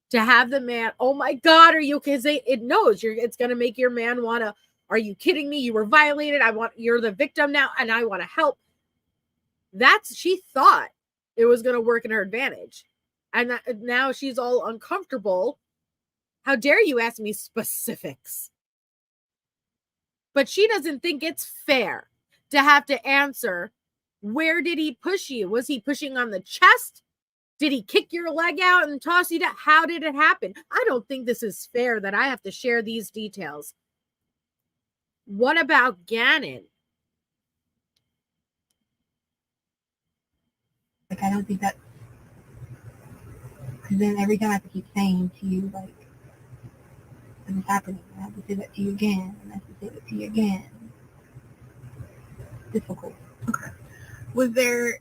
to have the man, oh my God, are you kidding? It knows it's going to make your man want to, are you kidding me? You were violated. You're the victim now, and I want to help. she thought it was going to work in her advantage. And now she's all uncomfortable. How dare you ask me specifics? But she doesn't think it's fair to have to answer, where did he push you? Was he pushing on the chest? Did he kick your leg out and toss you down? How did it happen? I don't think this is fair that I have to share these details. What about Gannon? Like, I don't think that, because then every time I have to keep saying to you, like, this is happening, I have to say that to you again, and I have to say that to you again. Difficult. Okay. Was there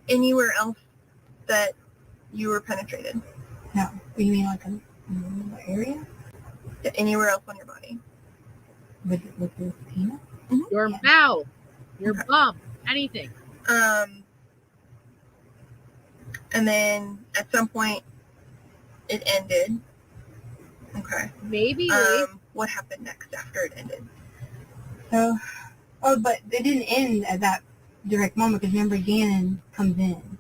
anywhere else that you were penetrated? No. What do you mean, like, in the area? Yeah, anywhere else on your body? With the penis? Mm-hmm. Your Yeah. mouth, your Okay. bum, anything. And then at some point it ended. Okay. Maybe. What happened next after it ended? So, but it didn't end at that direct moment, because remember, Gannon comes in.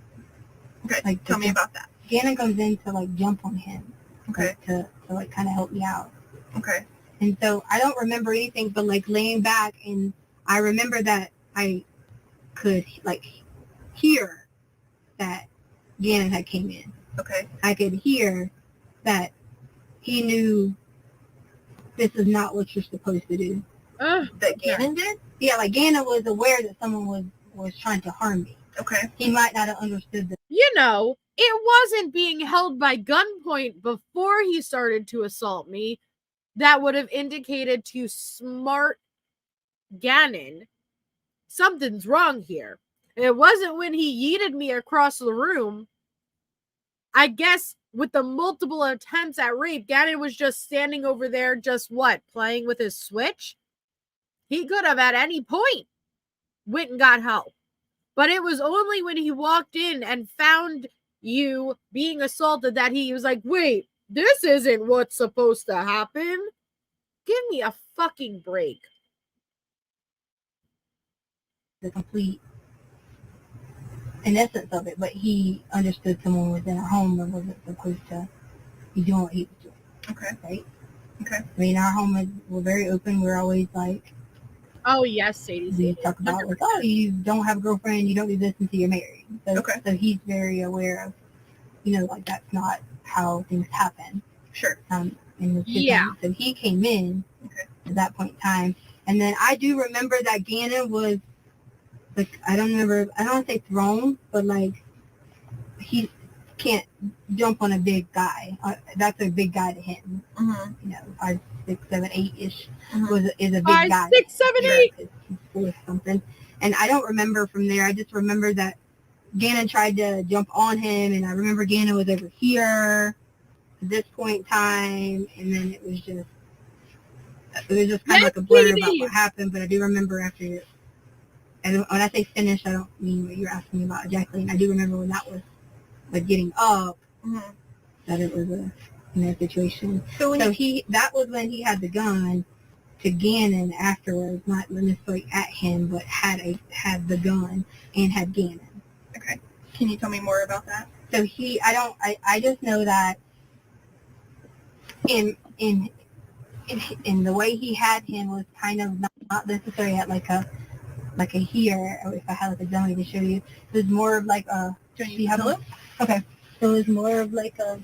Okay. Like, Tell me about that. Gannon comes in to, like, jump on him. Okay. Like, to like, kind of help me out. Okay. And so I don't remember anything but, like, laying back, and I remember that I could, like, hear that Gannon had came in. Okay. I could hear that he knew this is not what you're supposed to do. That Gannon did? Yeah, like, Gannon was aware that someone was trying to harm me. Okay. He might not have understood that. You know, it wasn't being held by gunpoint before he started to assault me that would have indicated to smart Gannon something's wrong here. It wasn't when he yeeted me across the room. I guess with the multiple attempts at rape, Gannon was just standing over there, just what, playing with his Switch? He could have at any point went and got help. But it was only when he walked in and found you being assaulted that he was like, wait, this isn't what's supposed to happen. Give me a fucking break. The complete in essence of it, but he understood someone was in our home and wasn't supposed to be doing what he was doing. Okay. Right? Okay. I mean, our home we're very open. We're always like, Oh, yes, Sadie. we talk about, like, oh, you don't have a girlfriend, you don't do this until you're married. So, Okay. So he's very aware of, like, that's not how things happen. Sure. In the Yeah. So he came in at that point in time. And then I do remember that Gannon was, like, I don't want to say thrown, but, like, he can't jump on a big guy. That's a big guy to him. Mm-hmm. 5, 6, 7, 8-ish Mm-hmm. is a big 5, guy. 6, 7, 8. He's 4 something. And I don't remember from there. I just remember that Gannon tried to jump on him, and I remember Gannon was over here at this point in time, and then it was just kind of like a blur about what happened. But I do remember after. And when I say finish, I don't mean what you're asking me about exactly. And I do remember when that was, like, getting up, that it was a situation. So that was when he had the gun to Gannon afterwards, not necessarily at him, but had the gun and had Gannon. Okay. Can you tell me more about that? So I just know that in the way he had him was kind of not necessarily at like a here, or if I had like a dummy to show you, it was more of like a, Do you have a look? Okay. So it was more of like a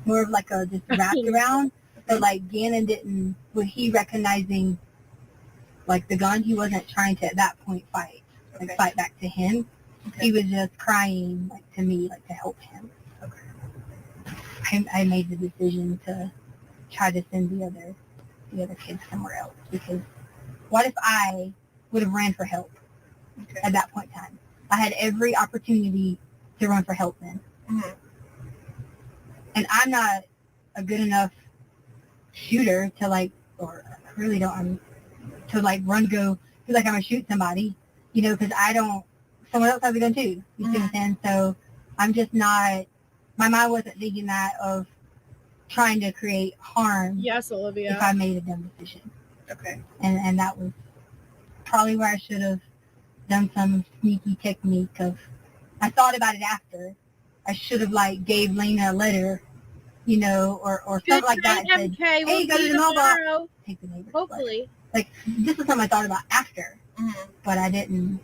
just wrapped around. So, like, Gannon when he recognizing, like, the gun, he wasn't trying to at that point fight back to him. Okay. He was just crying, like, to me, like, to help him. Okay. I made the decision to try to send the other kids somewhere else, because what if I would have ran for help at that point in time? I had every opportunity to run for help then. Mm-hmm. And I'm not a good enough shooter to, like, or I really don't, to, like, run, go, feel like I'm going to shoot somebody, because someone else has a gun too. You see what I'm saying? So I'm just not, my mind wasn't thinking that of trying to create harm. Yes, Olivia. If I made a dumb decision. Okay. And that was probably where I should have done some sneaky technique of, I thought about it after. I should have like gave Lena a letter, you know, or Good something like that. night, And said, MK. hey, We'll go see to you the mailbox. tomorrow. Take the neighbor's Hopefully. letter. Like, this is something I thought about after, Mm-hmm. but I didn't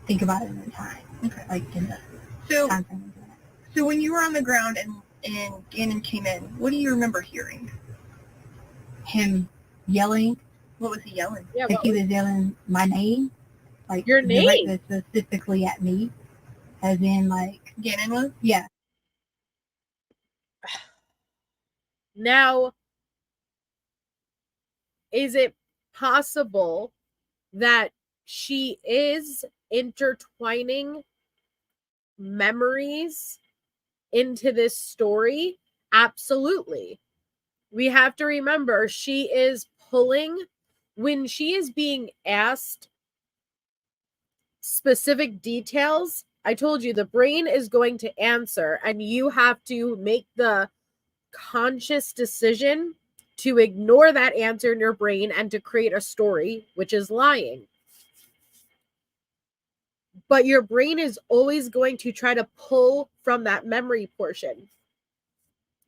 think about it in the time. Okay. Like in the So, time frame of doing it. so when you were on the ground and Gannon came in, what do you remember hearing? Him yelling, What was he yelling? Yeah, like he was yelling my name, like Your name? directed specifically at me, as in like, Gannon was? yeah. Now, is it possible that she is intertwining memories into this story? Absolutely. We have to remember she is pulling, when she is being asked specific details, I told you the brain is going to answer, and you have to make the conscious decision to ignore that answer in your brain and to create a story, which is lying. But your brain is always going to try to pull from that memory portion.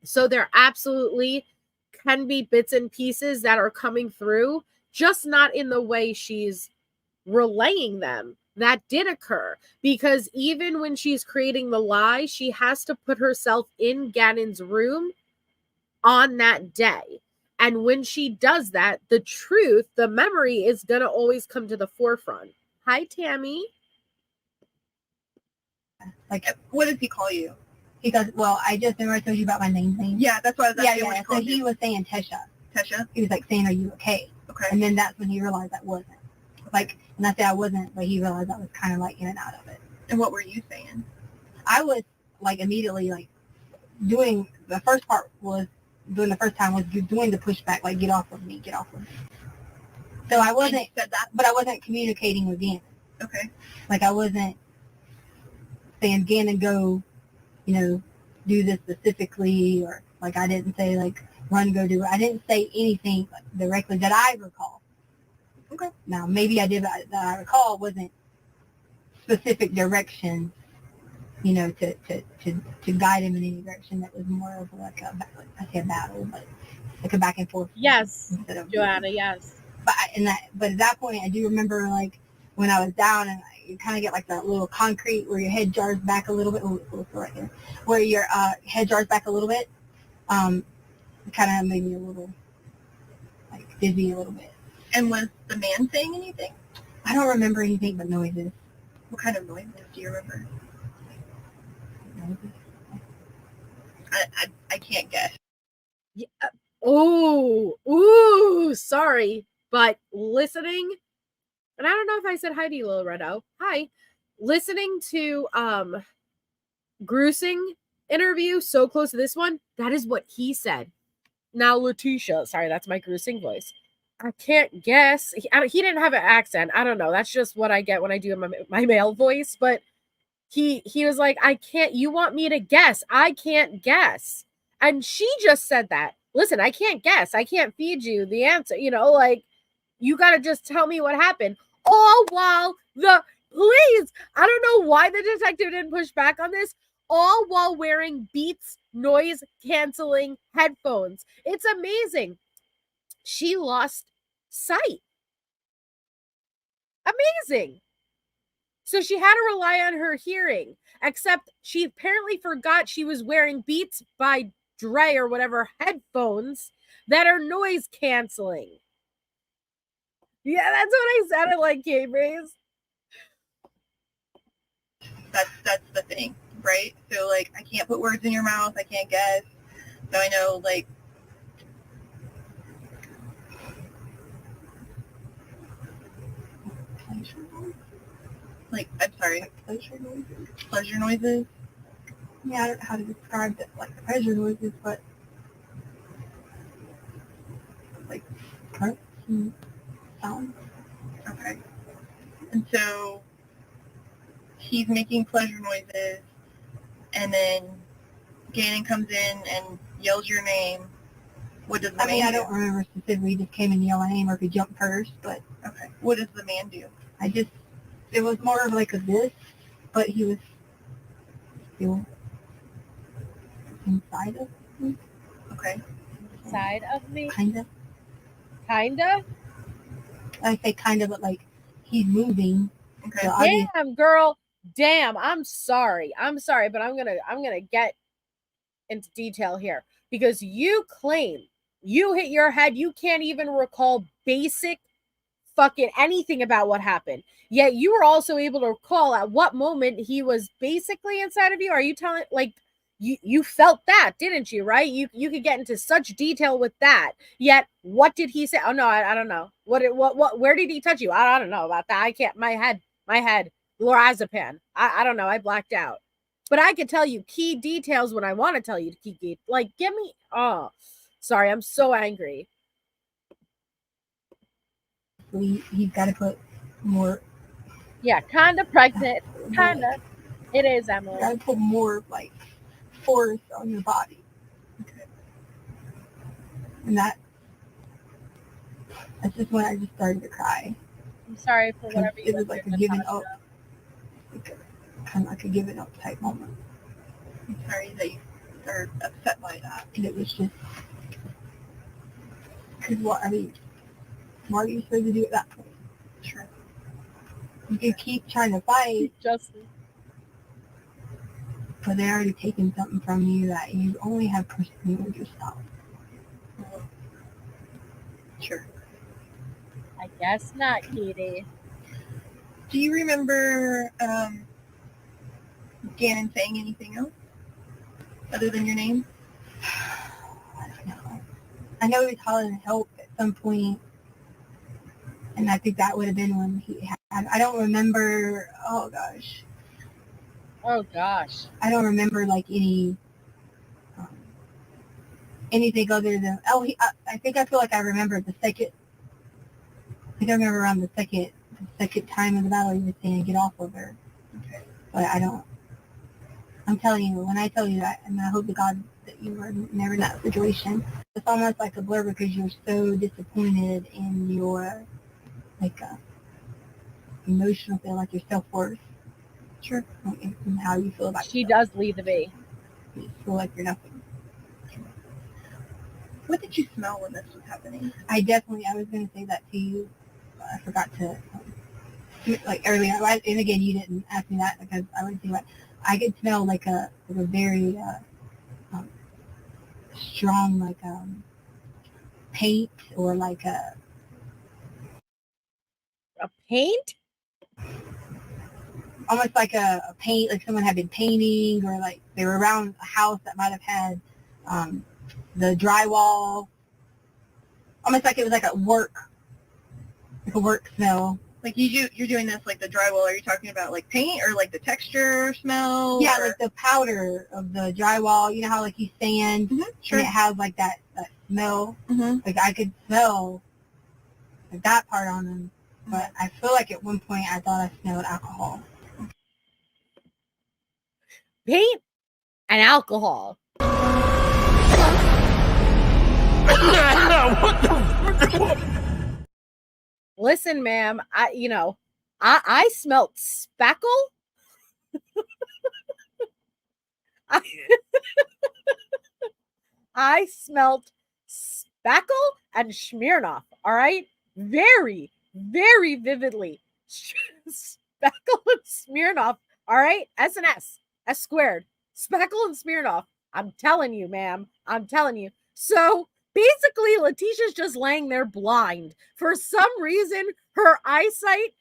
So there absolutely can be bits and pieces that are coming through, just not in the way she's relaying them. That did occur, because even when she's creating the lie, she has to put herself in Gannon's room on that day. And when she does that, the truth, the memory is going to always come to the forefront. Hi, Tammy. Like, What does he call you? he goes, well, I just remember I told you about my name. Yeah, that's what I was Yeah, asking. What he So called he you. was saying Tesha. Tesha? He was like saying, are you okay? Okay. And then that's when he realized I wasn't. Like, and I said I wasn't, but he realized I was kind of like in and out of it. And what were you saying? I was like immediately like doing, the first part was, doing the first time was doing the pushback, like get off of me. So I And wasn't, you said that? but I wasn't communicating with Gannon. Okay. Like I wasn't saying, Gannon, go, you know, do this specifically, or like I didn't say like run, go do it. I didn't say anything directly that I recall. Okay. Now maybe I did, but that I recall wasn't specific direction, you know, to guide him in any direction. That was more of like I say a battle, but like a back and forth. Yes, Instead of Joanna, yes. But at that point, I do remember like when I was down and you kind of get like that little concrete where your head jars back a little bit. Oh, right there, where your head jars back a little bit. It kind of made me a little like dizzy a little bit. And was the man saying anything? I don't remember anything but noises. What kind of noises do you remember? Noises. I can't guess. Yeah. Ooh, sorry. But listening, and I don't know if I said hi to you, little Redo. Hi. Listening to Gruesing interview so close to this one, that is what he said. Now, Leticia, sorry, that's my Gruesing voice. I can't guess. He didn't have an accent. I don't know. That's just what I get when I do my male voice. But he was like, I can't, you want me to guess. I can't guess. And she just said that. Listen, I can't guess. I can't feed you the answer. You know, like, you got to just tell me what happened. All while please, I don't know why the detective didn't push back on this. All while wearing Beats noise canceling headphones. It's amazing. She lost sight. Amazing. So she had to rely on her hearing, except she apparently forgot she was wearing Beats by Dre or whatever headphones that are noise canceling. Yeah, that's what I sounded like, K-Braze. That's the thing, right? So like I can't put words in your mouth. I can't guess. So I know like I'm sorry, pleasure noises. Yeah, I don't know how to describe it, like pleasure noises, but like sound. Okay. And so he's making pleasure noises, and then Gannon comes in and yells your name. What does the man do? I don't remember specifically. He just came and yelled my name, or if he jumped first, but Okay. What does the man do? it was more of like a this, but he was still inside of me. Okay. Side of me? Kinda. Kinda? I say kinda, but like he's moving. Okay. So obviously, Damn, girl. Damn, I'm sorry, but I'm gonna get into detail here because you claim you hit your head. You can't even recall basic fucking anything about what happened. Yet you were also able to recall at what moment he was basically inside of you. Are you telling, like, you felt that, didn't you? Right? You could get into such detail with that. Yet what did he say? Oh no, I don't know. What where did he touch you? I don't know about that. I can't. My head. Lorazepam. I don't know. I blacked out. But I could tell you key details when I want to tell you key. Like, give me. Oh, sorry. I'm so angry. he's got to put more. Yeah, kind of pregnant. Kind of. It is, You Emily. got to put more like force on your body. Okay. And that's just when I just started to cry. I'm sorry for whatever you It was went like through, a giving Natasha. up. Kind of like a giving up type moment. I'm sorry that you are upset by that. And it was just, because what are you supposed to do at that point? Sure. You can keep trying to fight, Justin. but they're already taking something from you that you only have personally with yourself. Sure. I guess not, Katie. Do you remember Gannon saying anything else other than your name? I don't know. I know he was hollering help at some point, and I think that would have been when he had. I don't remember. Oh gosh, Oh gosh. I don't remember like anything other than I think I feel like I remember the second. I think I remember around the second time of the battle he was saying get off of her. Okay. But I don't. I'm telling you, when I tell you that, and I hope to God that you were never in that situation. It's almost like a blur because you're so disappointed in your like emotional feel, like your self-worth. Sure. And how you feel about She yourself. does lead the way. You feel like you're nothing. What did you smell when this was happening? I was going to say that to you. But I forgot to, like earlier. And again, you didn't ask me that because I wouldn't think about it. I could smell like a very strong, like paint or like a paint? almost like a paint, like someone had been painting, or like they were around a house that might have had the drywall. Almost like it was like a work smell. Like you're doing this like the drywall. Are you talking about like paint or like the texture smell? Yeah, or? like the powder of the drywall. You know how like you sand Sure. and it has like that smell. Mm-hmm. Like I could smell like that part on them, but I feel like at one point I thought I smelled alcohol. Paint and alcohol. What the? Listen, ma'am, I smelt spackle. I smelt spackle and Smirnoff. All right, very, very vividly. Spackle and Smirnoff. All right, S and S squared. Spackle and Smirnoff. I'm telling you, ma'am. I'm telling you. So basically, Leticia's just laying there blind. For some reason, her eyesight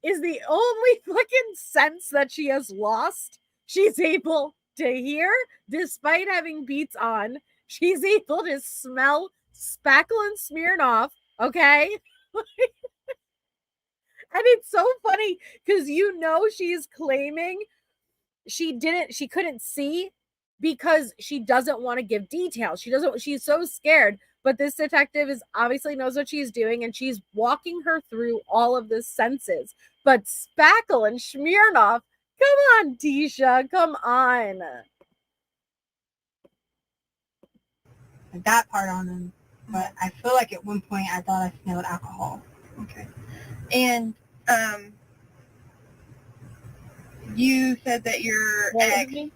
is the only fucking sense that she has lost. She's able to hear despite having beats on. She's able to smell spackle and Smirnoff, okay? And it's so funny because she's claiming she couldn't see because she doesn't want to give details. She's so scared. But this detective obviously knows what she's doing, and she's walking her through all of the senses. But spackle and Smirnoff, come on, Tisha, come on. Like that part on them, but I feel like at one point I thought I smelled alcohol. Okay. And You said that your What was ex, it?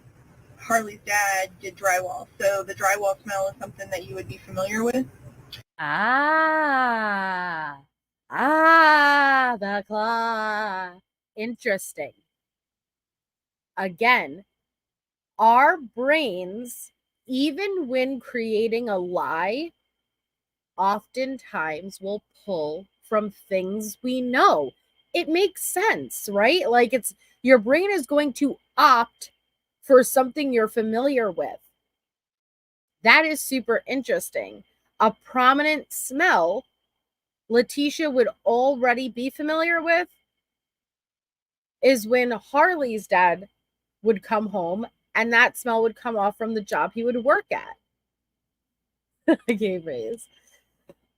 Harley's dad, did drywall. So the drywall smell is something that you would be familiar with? The claw. Interesting. Again, our brains, even when creating a lie, oftentimes will pull from things we know. It makes sense, right? Like your brain is going to opt for something you're familiar with. That is super interesting. A prominent smell Leticia would already be familiar with is when Harley's dad would come home and that smell would come off from the job he would work at. I gave raise.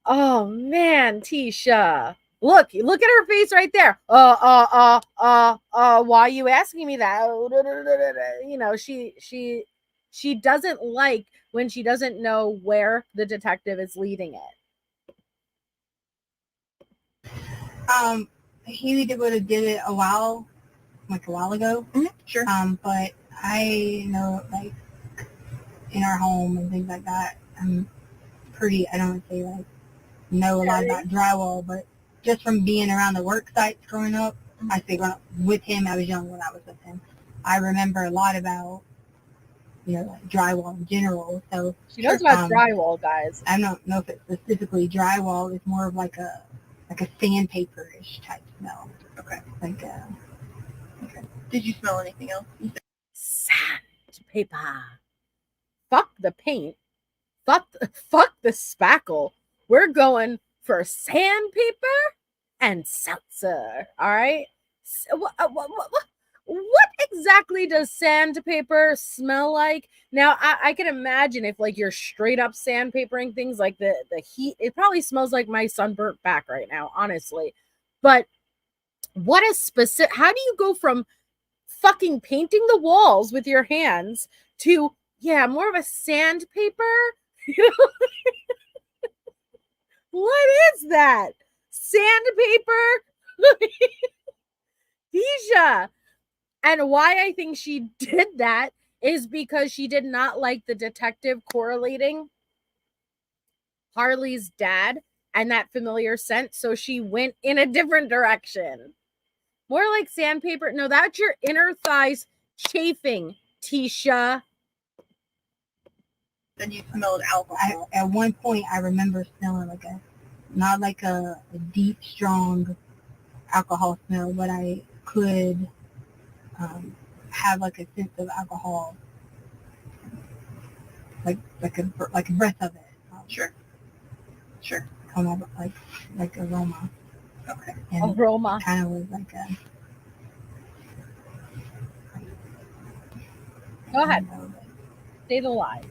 Oh man, Tisha. Look at her face right there. Why are you asking me that? You know, she doesn't like when she doesn't know where the detective is leading it. He would have did it a while ago. Mm-hmm. Sure. But I know, like, in our home and things like that, I'm pretty, I don't say, like, know a lot about drywall, but just from being around the work sites growing up, I say growing up with him, I was young when I was with him. I remember a lot about, like drywall in general. So she knows about drywall, guys. I don't know if it's specifically drywall. It's more of like a sandpaper-ish type smell. Okay. Like okay. Did you smell anything else? Sandpaper. Fuck the paint. Fuck the spackle. We're going for sandpaper and seltzer. All right. What exactly does sandpaper smell like? Now, I can imagine if like you're straight up sandpapering things, like the heat, it probably smells like my sunburnt back right now, honestly. But what is specific? How do you go from fucking painting the walls with your hands to, more of a sandpaper? What is that? Sandpaper? Tisha. And why I think she did that is because she did not like the detective correlating Harley's dad and that familiar scent, so she went in a different direction. More like sandpaper. No, that's your inner thighs chafing, Tisha. Then you smelled alcohol. At one point, I remember smelling not like a deep, strong alcohol smell, but I could have like a sense of alcohol, like a breath of it. Sure. Come up like aroma. Okay. And aroma. Kind of was like a. Go ahead. Stay the lie.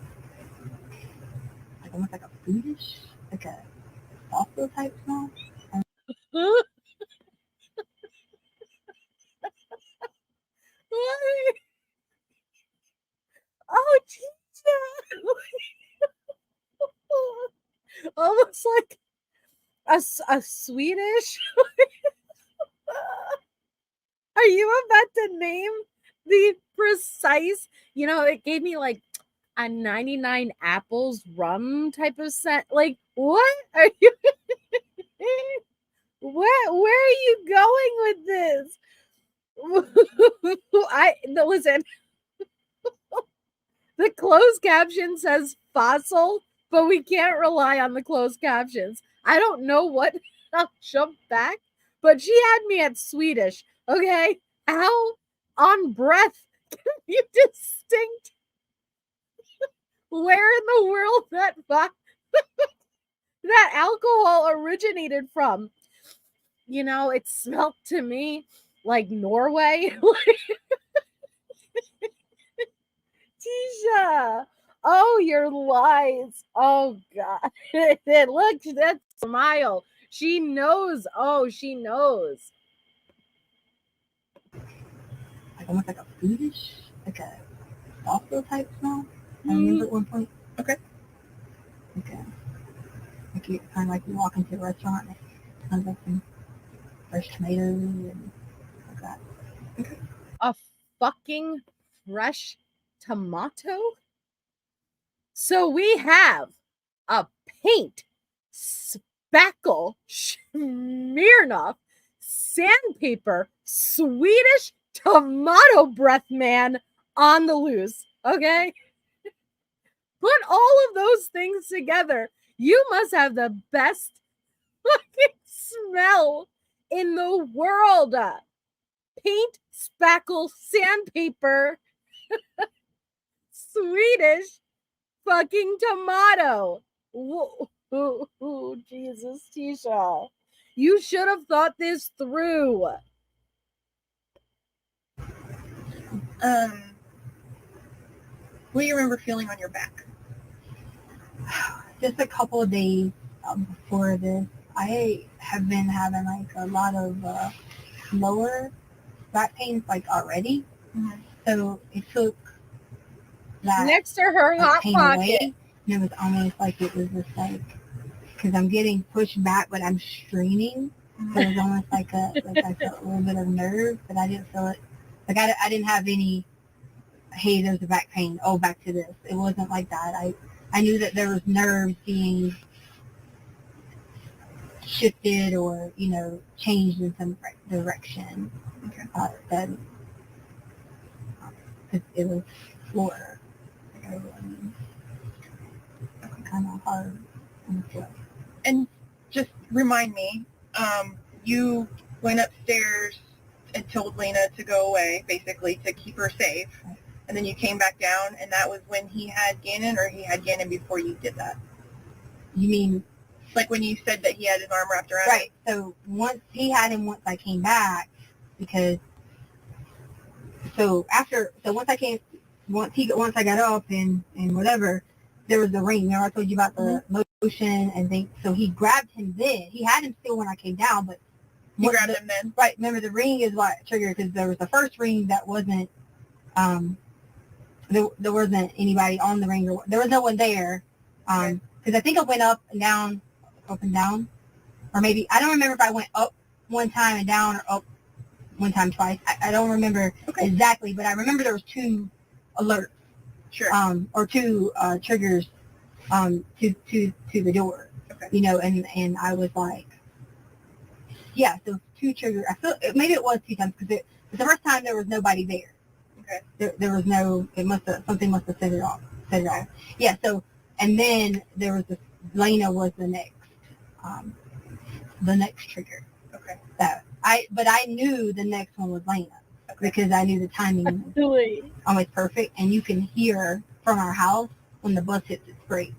Like almost like a foodish, like a salsa type smell. Oh, Tisha. Almost like a Swedish. Are you about to name the precise? It gave me like a 99 apples rum type of scent. Like, what are you? Where are you going with this? Listen. The closed caption says fossil, but we can't rely on the closed captions. I don't know what I'll jump back, but she had me at Swedish. Okay, how on breath can you distinct where in the world that alcohol originated from? It smelled to me like Norway. Tisha, oh, your lies. Oh, God. Look, that smile. She knows. Oh, she knows. Like almost like a foodish, like a salsa type smell. I remember at one point. Okay. Like you kind of like you walk into a restaurant and it smells like some fresh tomatoes and like that. A fucking fresh tomato? So we have a paint, spackle, Smirnoff, sandpaper, Swedish tomato breath man on the loose. Okay? Put all of those things together. You must have the best fucking smell in the world. Paint, spackle, sandpaper, Swedish fucking tomato. Whoa, Jesus, Tisha. You should have thought this through. What do you remember feeling on your back? Just a couple of days before this, I have been having like a lot of lower back pains like already. Mm-hmm. So it took that Next to her hot pain pocket. away, and it was almost like it was just like, because I'm getting pushed back, but I'm straining. So it was almost like I felt a little bit of nerve, but I didn't feel it. Like I didn't have any, hey, there's a back pain. Oh, back to this. It wasn't like that. I knew that there was nerves being shifted or, changed in some direction. Okay. That it was floor. Kind of hard on the floor. And just remind me, you went upstairs and told Lena to go away, basically, to keep her safe. Right. And then you came back down, and that was when he had Gannon, or he had Gannon before you did that? You mean? Like when you said that he had his arm wrapped around Right. So once he had him, once I came back, because once I got up and whatever, there was the ring. Remember I told you about the motion and things. So he grabbed him then. He had him still when I came down, but You grabbed him then? Right. Remember the ring is what triggered, because there was the first ring that wasn't there wasn't anybody on the ring, or there was no one there. Because I think I went up and down, or maybe I don't remember if I went up one time and down, or up one time twice. I don't remember exactly, but I remember there was 2 alerts, or 2 triggers to the door. Okay. And I was like, yeah, so 2 triggers. I feel maybe it was 2 times, because the first time there was nobody there. Okay. There was no. Something must have set it off. Yeah. So, and then there was this. Lena was the next trigger. Okay. But I knew the next one was Lena, because I knew the timing was almost perfect, and you can hear from our house when the bus hits its brakes.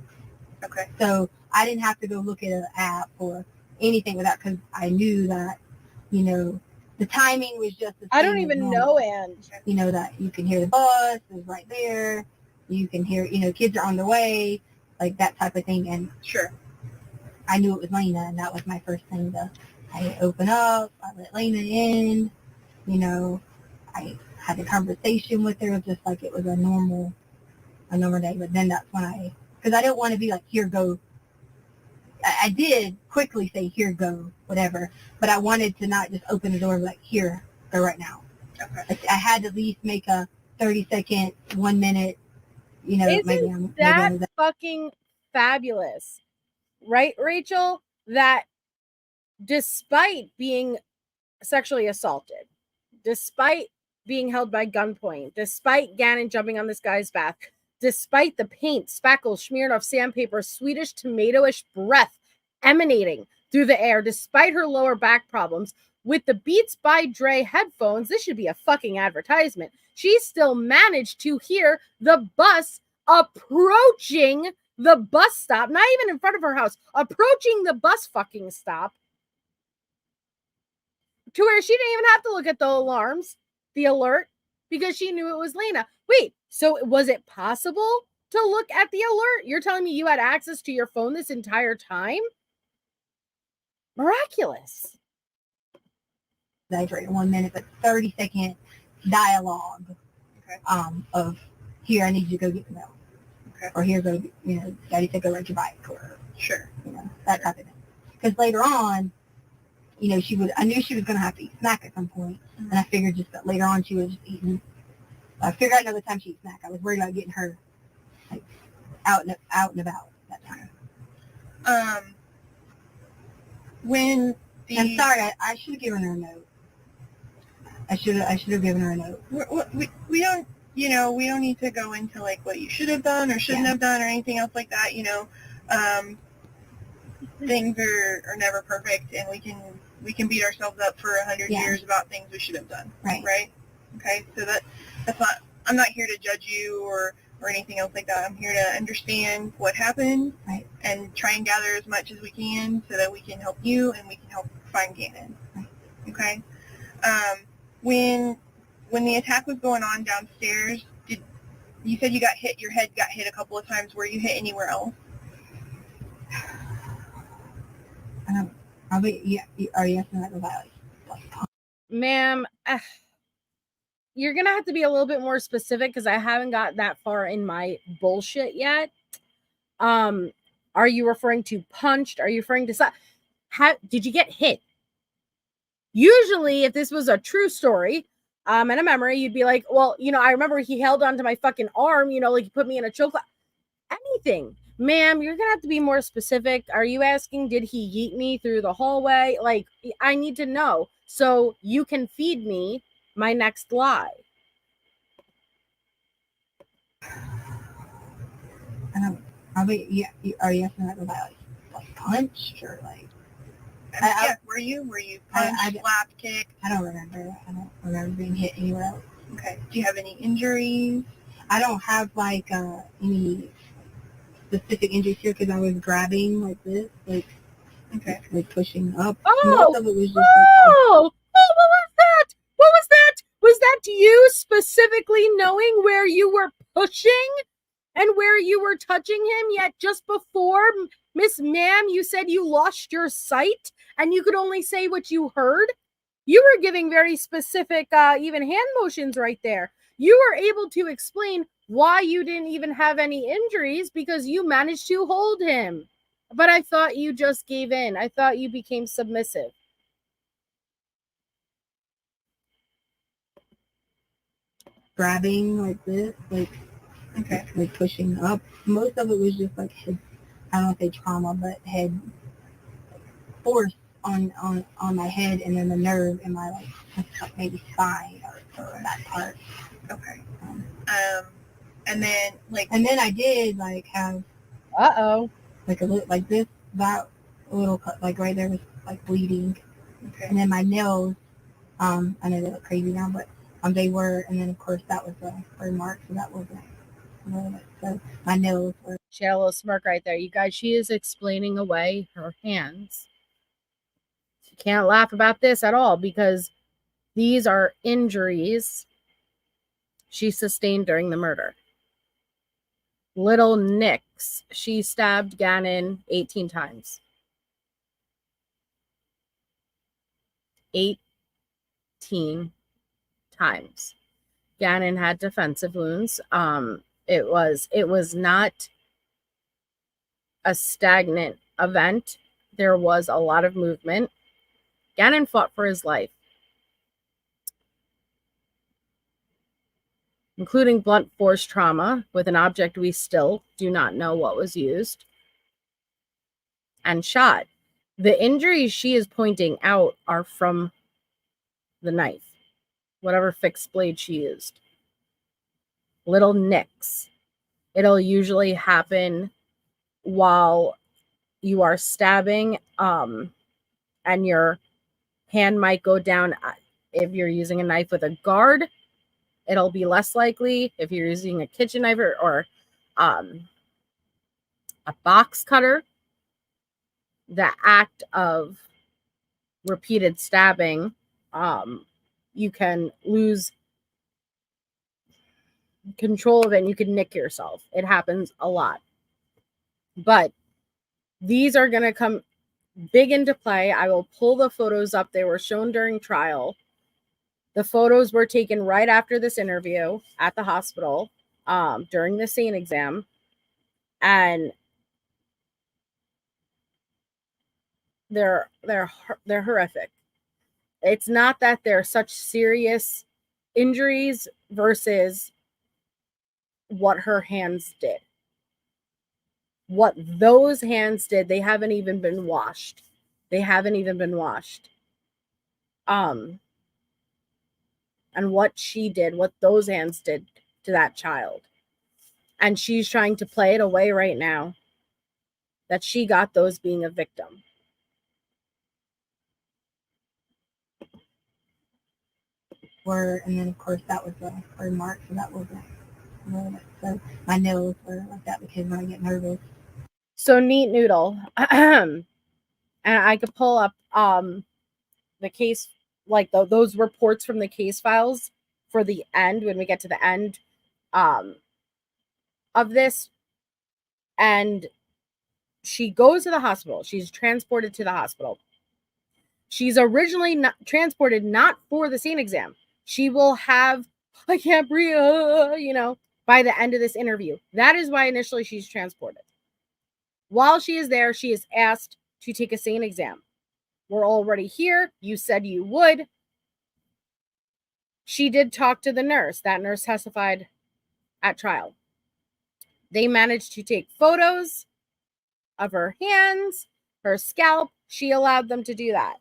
Okay. So I didn't have to go look at an app or anything with that, because I knew that, the timing was just the same. I don't even know, and that you can hear the bus is right there. You can hear, kids are on their way, like that type of thing. And Sure. I knew it was Lena, and that was my first thing. I open up, I let Lena in, I had a conversation with her just like it was a normal day. But then that's when because I didn't want to be like, here, go. I did quickly say, here, go, whatever. But I wanted to not just open the door and be like, here, go right now. Okay. I had to at least make a 30-second, 1 minute, Isn't that fucking fabulous? Right, Rachel? That despite being sexually assaulted, despite being held by gunpoint, despite Gannon jumping on this guy's back, despite the paint, spackle, smeared off sandpaper, Swedish tomatoish breath emanating through the air, despite her lower back problems, with the Beats by Dre headphones, this should be a fucking advertisement. She still managed to hear the bus approaching the bus stop, not even in front of her house, approaching the bus fucking stop, to where she didn't even have to look at the alert, because she knew it was Lena. Wait, so was it possible to look at the alert? You're telling me you had access to your phone this entire time? Miraculous. Exaggerate 1 minute, but 30-second dialogue of, here, I need you to go get the milk. Okay. Or here, go, Daddy said go ride your bike, or, Sure. that type of thing. Because later on, I knew she was going to have to eat snack at some point, and I figured just that later on she was just eating I figured out another time she'd snack. I was worried about getting her like out and about that time. When the I'm sorry, I should have given her a note. I should have given her a note. we don't, we don't need to go into like what you should have done or shouldn't have done or anything else like that. Things are never perfect, and we can beat ourselves up for 100 years about things we should have done. Right. Okay. So that's not. I'm not here to judge you or anything else like that. I'm here to understand what happened and try and gather as much as we can so that we can help you and we can help find Gannon. Okay. When the attack was going on downstairs, you said you got hit? Your head got hit a couple of times. Were you hit anywhere else? Are you asking that about like Ma'am, you're going to have to be a little bit more specific because I haven't got that far in my bullshit yet. Are you referring to punched? Are you referring to... did you get hit? Usually, if this was a true story and a memory, you'd be like, well, I remember he held onto my fucking arm, like he put me in a choke. Anything. Ma'am, you're going to have to be more specific. Are you asking, did he yeet me through the hallway? Like, I need to know so you can feed me my next lie. Are you asking that about like punched or like? Were you punched, slapped, kicked? I don't remember. I don't remember being hit anywhere else. Okay. Do you have any injuries? I don't have like any specific injuries here because I was grabbing like this, like pushing up. Most of it was just what was that? What was that? Was that you specifically knowing where you were pushing and where you were touching him? Yet just before, Miss Ma'am, you said you lost your sight and you could only say what you heard. You were giving very specific, even hand motions right there. You were able to explain why you didn't even have any injuries because you managed to hold him. But I thought you just gave in. I thought you became submissive. Grabbing like this, like pushing up. Most of it was just like head, I don't want to say trauma, but head force on my head, and then the nerve in my like maybe spine or that part. Okay. And then I did like have like a little like this, that little cut like right there was like bleeding. Okay. And then my nails, I know they look crazy now, but they were, and then of course that was the burn mark, so that wasn't a little bit. So my nails were. She had a little smirk right there. You guys, she is explaining away her hands. She can't laugh about this at all because these are injuries she sustained during the murder. Little nicks. She stabbed Gannon 18 times. 18 times. Gannon had defensive wounds. It was not a stagnant event. There was a lot of movement. Gannon fought for his life, including blunt force trauma with an object we still do not know what was used, and shot. The injuries she is pointing out are from the knife, whatever fixed blade she used. Little nicks. It'll usually happen while you are stabbing, and your hand might go down. If you're using a knife with a guard, it'll be less likely. If you're using a kitchen knife or a box cutter, the act of repeated stabbing, you can lose control of it and you can nick yourself. It happens a lot. But these are going to come big into play. I will pull the photos up. They were shown during trial. The photos were taken right after this interview at the hospital during the scene exam. And they're horrific. It's not that they're such serious injuries versus what her hands did. What those hands did, they haven't even been washed. And what she did, what those hands did to that child. And she's trying to play it away right now that she got those being a victim. And then of course that was her mark, so that wasn't. So my nails were like that because when I get nervous. So neat noodle. And I could pull up the case, like those reports from the case files for the end when we get to the end of this. And she goes to the hospital. She's transported to the hospital. She's originally transported not for the scene exam. She will have, I can't breathe, by the end of this interview. That is why initially she's transported. While she is there, she is asked to take a scene exam. We're already here. You said you would. She did talk to the nurse. That nurse testified at trial. They managed to take photos of her hands, her scalp. She allowed them to do that.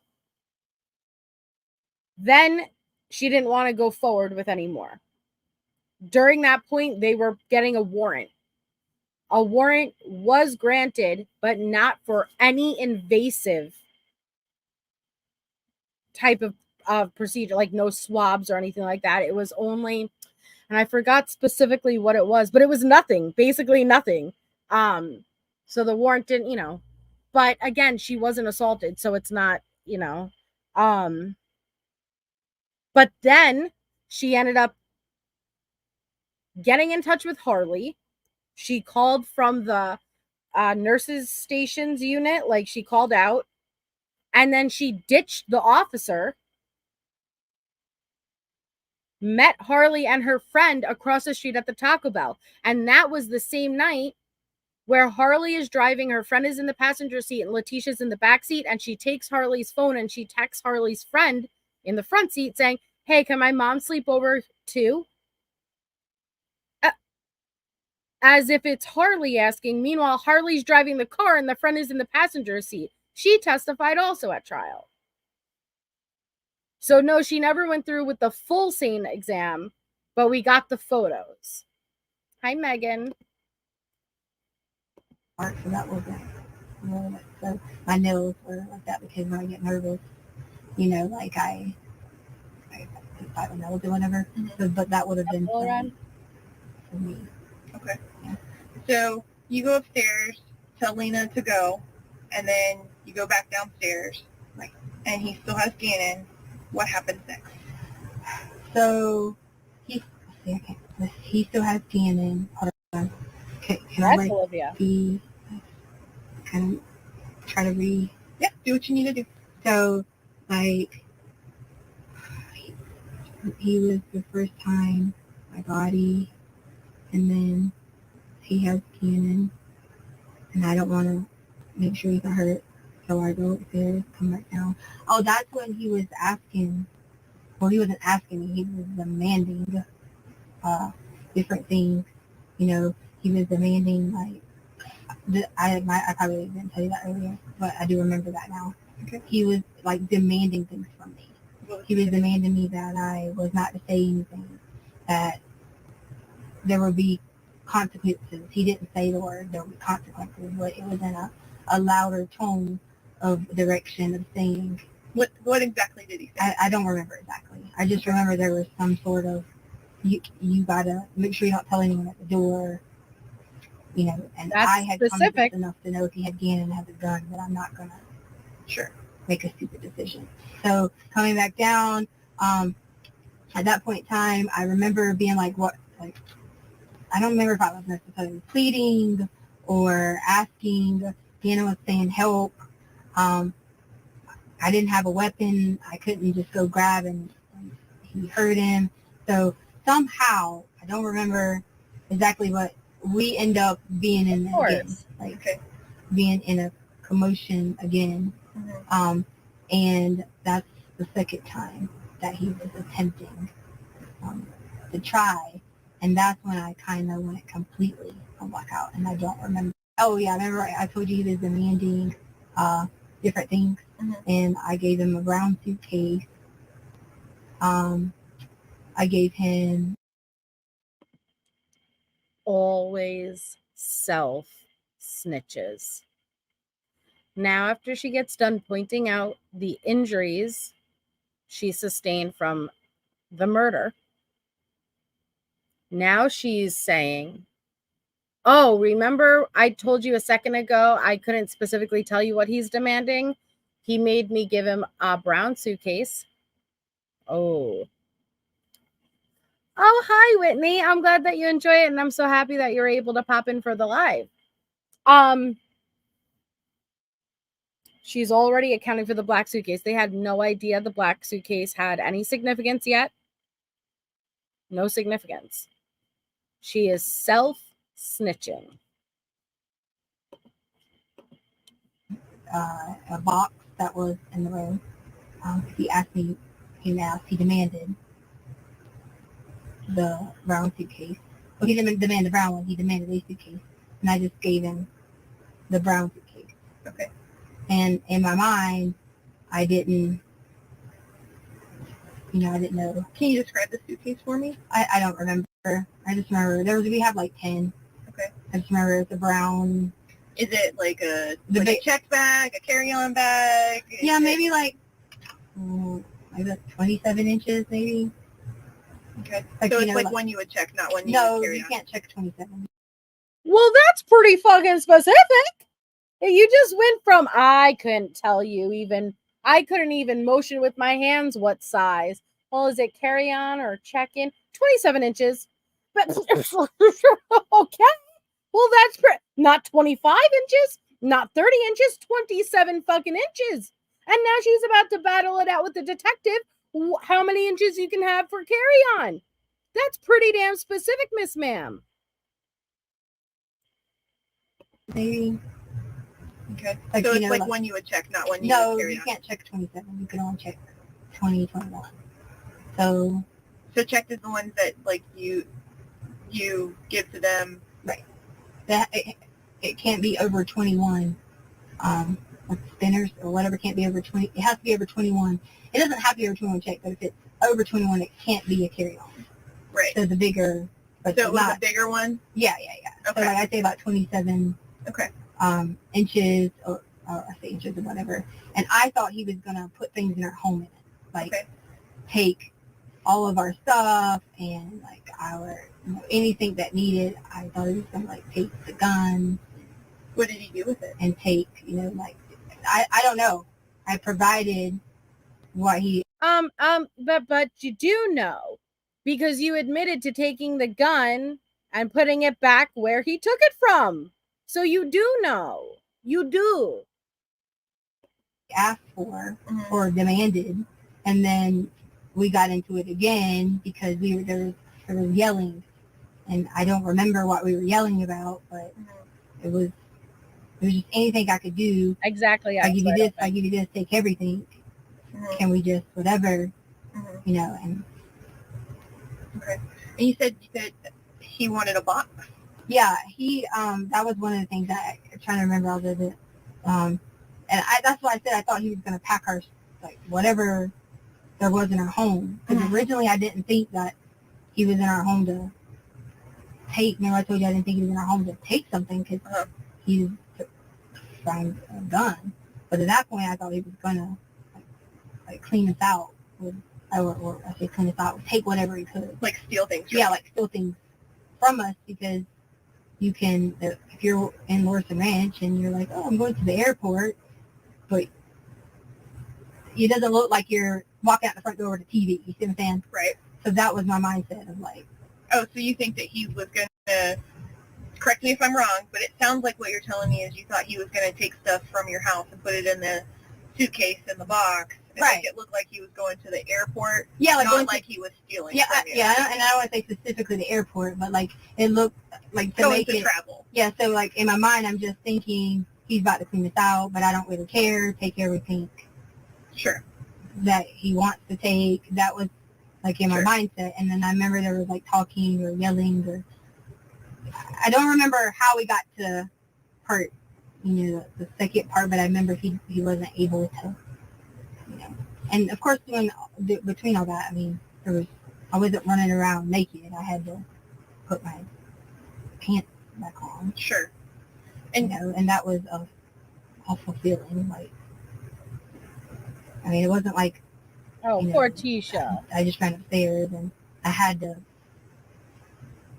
Then she didn't want to go forward with any more. During that point, they were getting a warrant. A warrant was granted, but not for any invasive type of procedure, like no swabs or anything like that. It was only, and I forgot specifically what it was, but it was nothing, basically nothing. So the warrant didn't, but again, she wasn't assaulted, so it's not, but then she ended up getting in touch with Harley. She called from the nurses stations unit, like she called out, and then she ditched the officer, met Harley and her friend across the street at the Taco Bell. And that was the same night where Harley is driving, her friend is in the passenger seat, and Leticia's in the back seat, and she takes Harley's phone and she texts Harley's friend in the front seat saying, "Hey, can my mom sleep over too?" As if it's Harley asking. Meanwhile, Harley's driving the car and the friend is in the passenger seat. She testified also at trial. So no, she never went through with the full scene exam, but we got the photos. Hi, Megan. So that wasn't. So my nails were like that because when I get nervous, like I don't know, or whatever. Mm-hmm. But that would have been for me. Okay. Yeah. So you go upstairs, tell Lena to go, and then you go back downstairs, and he still has Gannon. What happens next? So he still has Gannon. Hold on. Can I Olivia. Kind of try to read? Yeah, do what you need to do. So, he was the first time my body, and then he has Gannon, and I don't want to make sure he got hurt, so I go upstairs, come back down. Oh, that's when he was asking. Well, he wasn't asking me. He was demanding different things. He was demanding I probably didn't tell you that earlier, but I do remember that now. Okay. He was demanding things from me. He was demanding me that I was not to say anything, that there would be consequences. He didn't say the word there would be consequences, but it was in a louder tone of direction of saying. What exactly did he say? I don't remember exactly. I just remember there was some sort of, you gotta make sure you don't tell anyone at the door, and That's I had specific. common sense enough to know if he had Gannon and had the gun, that I'm not gonna make a stupid decision. So coming back down, at that point in time, I remember being I don't remember if I was necessarily pleading or asking. Gannon was saying help. I didn't have a weapon. I couldn't just go grab and he hurt him. So somehow, I don't remember exactly what, we end up being in again, being in a commotion again. Mm-hmm. And that's the second time that he was attempting to try. And that's when I kind of went completely on blackout, and I don't remember. Oh yeah, I remember I told you he was demanding different things, and I gave him a brown suitcase. I gave him always self snitches. Now, after she gets done pointing out the injuries she sustained from the murder, now she's saying, oh, remember I told you a second ago I couldn't specifically tell you what he's demanding? He made me give him a brown suitcase. Oh, hi, Whitney. I'm glad that you enjoy it, and I'm so happy that you're able to pop in for the live. She's already accounting for the black suitcase. They had no idea the black suitcase had any significance yet. No significance. She is self-snitching. A box that was in the room. He asked me, he demanded the brown suitcase. Well, he didn't demand the brown one, he demanded a suitcase. And I just gave him the brown suitcase. Okay. And in my mind, I didn't know. Can you describe the suitcase for me? I don't remember. I just remember we have like 10. Okay. I just remember it's a brown. Is it like a check bag, a carry-on bag? Yeah, maybe like 27 inches, maybe. Okay. So it's like one you would check, not one you would carry on. No, you can't check 27. Well, that's pretty fucking specific. You just went from, I couldn't tell you even. I couldn't even motion with my hands what size. Well, is it carry-on or check-in? 27 inches. But, okay. Well, that's not 25 inches, not 30 inches, 27 fucking inches. And now she's about to battle it out with the detective. How many inches you can have for carry-on? That's pretty damn specific, Miss Ma'am. Maybe. Okay. So it's like one you would check, not one you would carry on. No, you can't check 27. You can only check 20, 21. So checked is the ones that like you give to them. Right. That it can't be over 21. Like spinners or whatever can't be over 20. It has to be over 21. It doesn't have to be over 21 check, but if it's over 21, it can't be a carry-on. Right. So the bigger. But so it was a bigger one? Yeah. Okay. So like I say about 27. Okay. Inches or I say inches or whatever. And I thought he was gonna put things in our home in it, like take all of our stuff and like our anything that needed. I thought he was gonna like take the gun. What did he do with it? And take like I don't know. I provided what he. But you do know because you admitted to taking the gun and putting it back where he took it from. So you do know. You do. Asked for or demanded, and then we got into it again because there was yelling, and I don't remember what we were yelling about, but it was just anything I could do. Exactly. I give you this, take everything. Can we just whatever, and. Okay. And you said that he wanted a box? Yeah, he, that was one of the things I'm trying to remember all of it. And that's why I said I thought he was going to pack our, like, whatever there was in our home. Because originally I didn't think that he was in our home to take, remember I told you I didn't think he was in our home to take something because he was trying a gun. But at that point I thought he was going to, like clean us out. Or I say clean us out, take whatever he could. Like steal things. Yeah, like steal things from us because you can, if you're in Lorson Ranch and you're like, oh, I'm going to the airport, but it doesn't look like you're walking out the front door to TV. You see what I'm saying? Right. So that was my mindset of like. Oh, so you think that he was going to, correct me if I'm wrong, but it sounds like what you're telling me is you thought he was going to take stuff from your house and put it in the suitcase in the box. And right. Make it look like he was going to the airport. Yeah, like not like he was stealing. Yeah, from you. yeah, and I don't want to say specifically the airport, but like it looked like to going make to it travel. Yeah, so like in my mind, I'm just thinking he's about to clean this out, but I don't really care. Take everything. Sure. That he wants to take. That was like in my Sure. mindset. And then I remember there was like talking or yelling, or I don't remember how we got to part, the second part, but I remember he wasn't able to, and of course between all that, I mean, I wasn't running around naked. I had to put my pants back on. Sure. And and that was a awful feeling. Like, I mean, it wasn't like, poor Tisha. I just ran upstairs and I had to,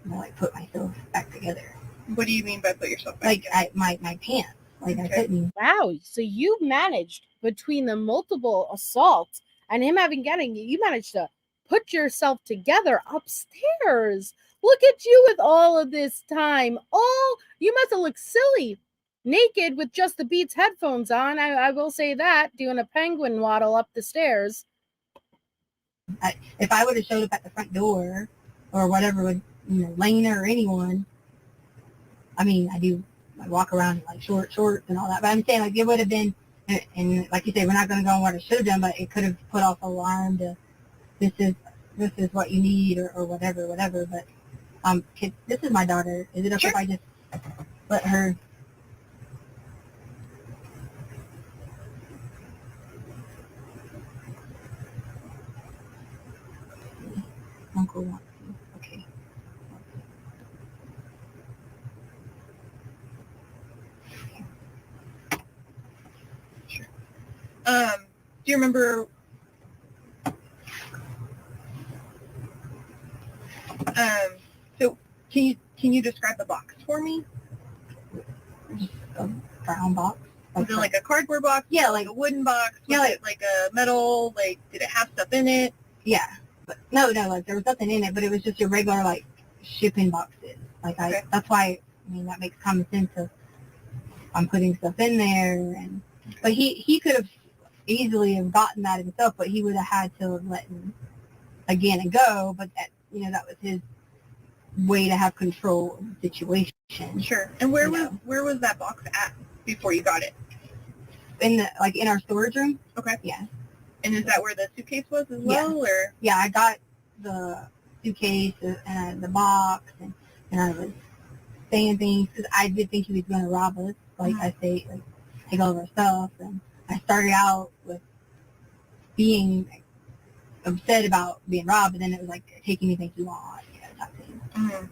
like put myself back together. What do you mean by put yourself back? Like my pants. Like, Okay. I couldn't. Wow. So you managed, between the multiple assaults and him having getting you managed to put yourself together upstairs. Look at you with all of this time. You must have looked silly naked with just the Beats headphones on. I will say that, doing a penguin waddle up the stairs. If I would have showed up at the front door or whatever with, Lena or anyone, I mean, I walk around in like shorts and all that, but I'm saying, like, it would have been, and like you say, we're not going to go on what I should have done, but it could have put off alarm to, this is what you need, or whatever, but this is my daughter. Is it okay if I just let her? Uncle wants to. Okay. Sure. Do you remember? So can you describe the box for me? A brown box. Was it like a cardboard box? Yeah, like a wooden box? Yeah, Was it like a metal? Like, did it have stuff in it? Yeah, but no, like there was nothing in it, but it was just your regular like shipping boxes. Like Okay. That's why, I mean, that makes common sense of I'm putting stuff in there, but he could have easily have gotten that himself, but he would have had to have let Gannon go. But that was his way to have control of the situation. Sure. And where was that box at before you got it? In our storage room. Okay. Yeah. And is that where the suitcase was as well, or? Yeah, I got the suitcase and the box, and I was saying things because I did think he was going to rob us. Like, I say, like, take all of our stuff, and I started out with being upset about being robbed, and then it was like, take anything you want, type thing. Mm-hmm.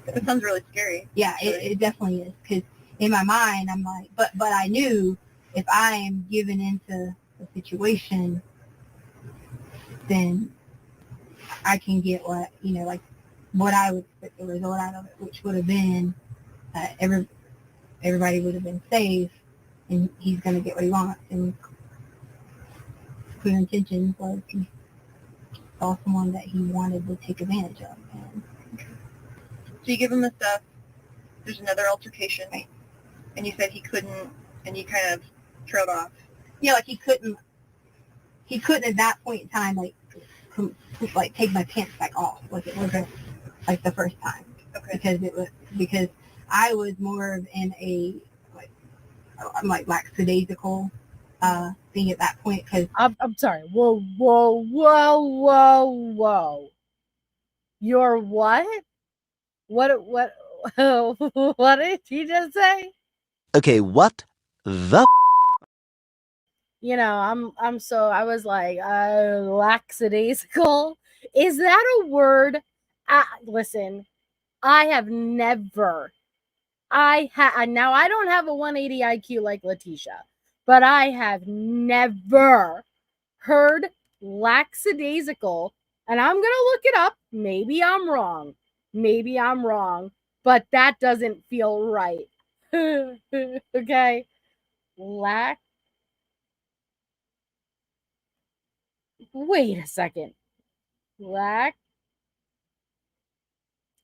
It sounds really scary. Yeah, it definitely is, because in my mind, I'm like, but I knew if I am given into the situation, then I can get what, like what I would expect the result out of it, which would have been everybody would have been safe, and he's going to get what he wants. And clear intentions was he saw someone that he wanted to take advantage of. And so you give him the stuff, there's another altercation, and you said he couldn't, and you kind of trailed off. Yeah, like he couldn't at that point in time, like take my pants back off. Like, it wasn't like the first time. Okay. Because I was more of in a, I'm like lackadaisical thing at that point. Cause I'm sorry. Whoa. You're what? What? What did you just say? Okay, what the? I was like, lackadaisical. Is that a word? Listen, I have never, now I don't have a 180 IQ like Leticia, but I have never heard lackadaisical, and I'm going to look it up. Maybe I'm wrong, but that doesn't feel right. Okay. Wait a second.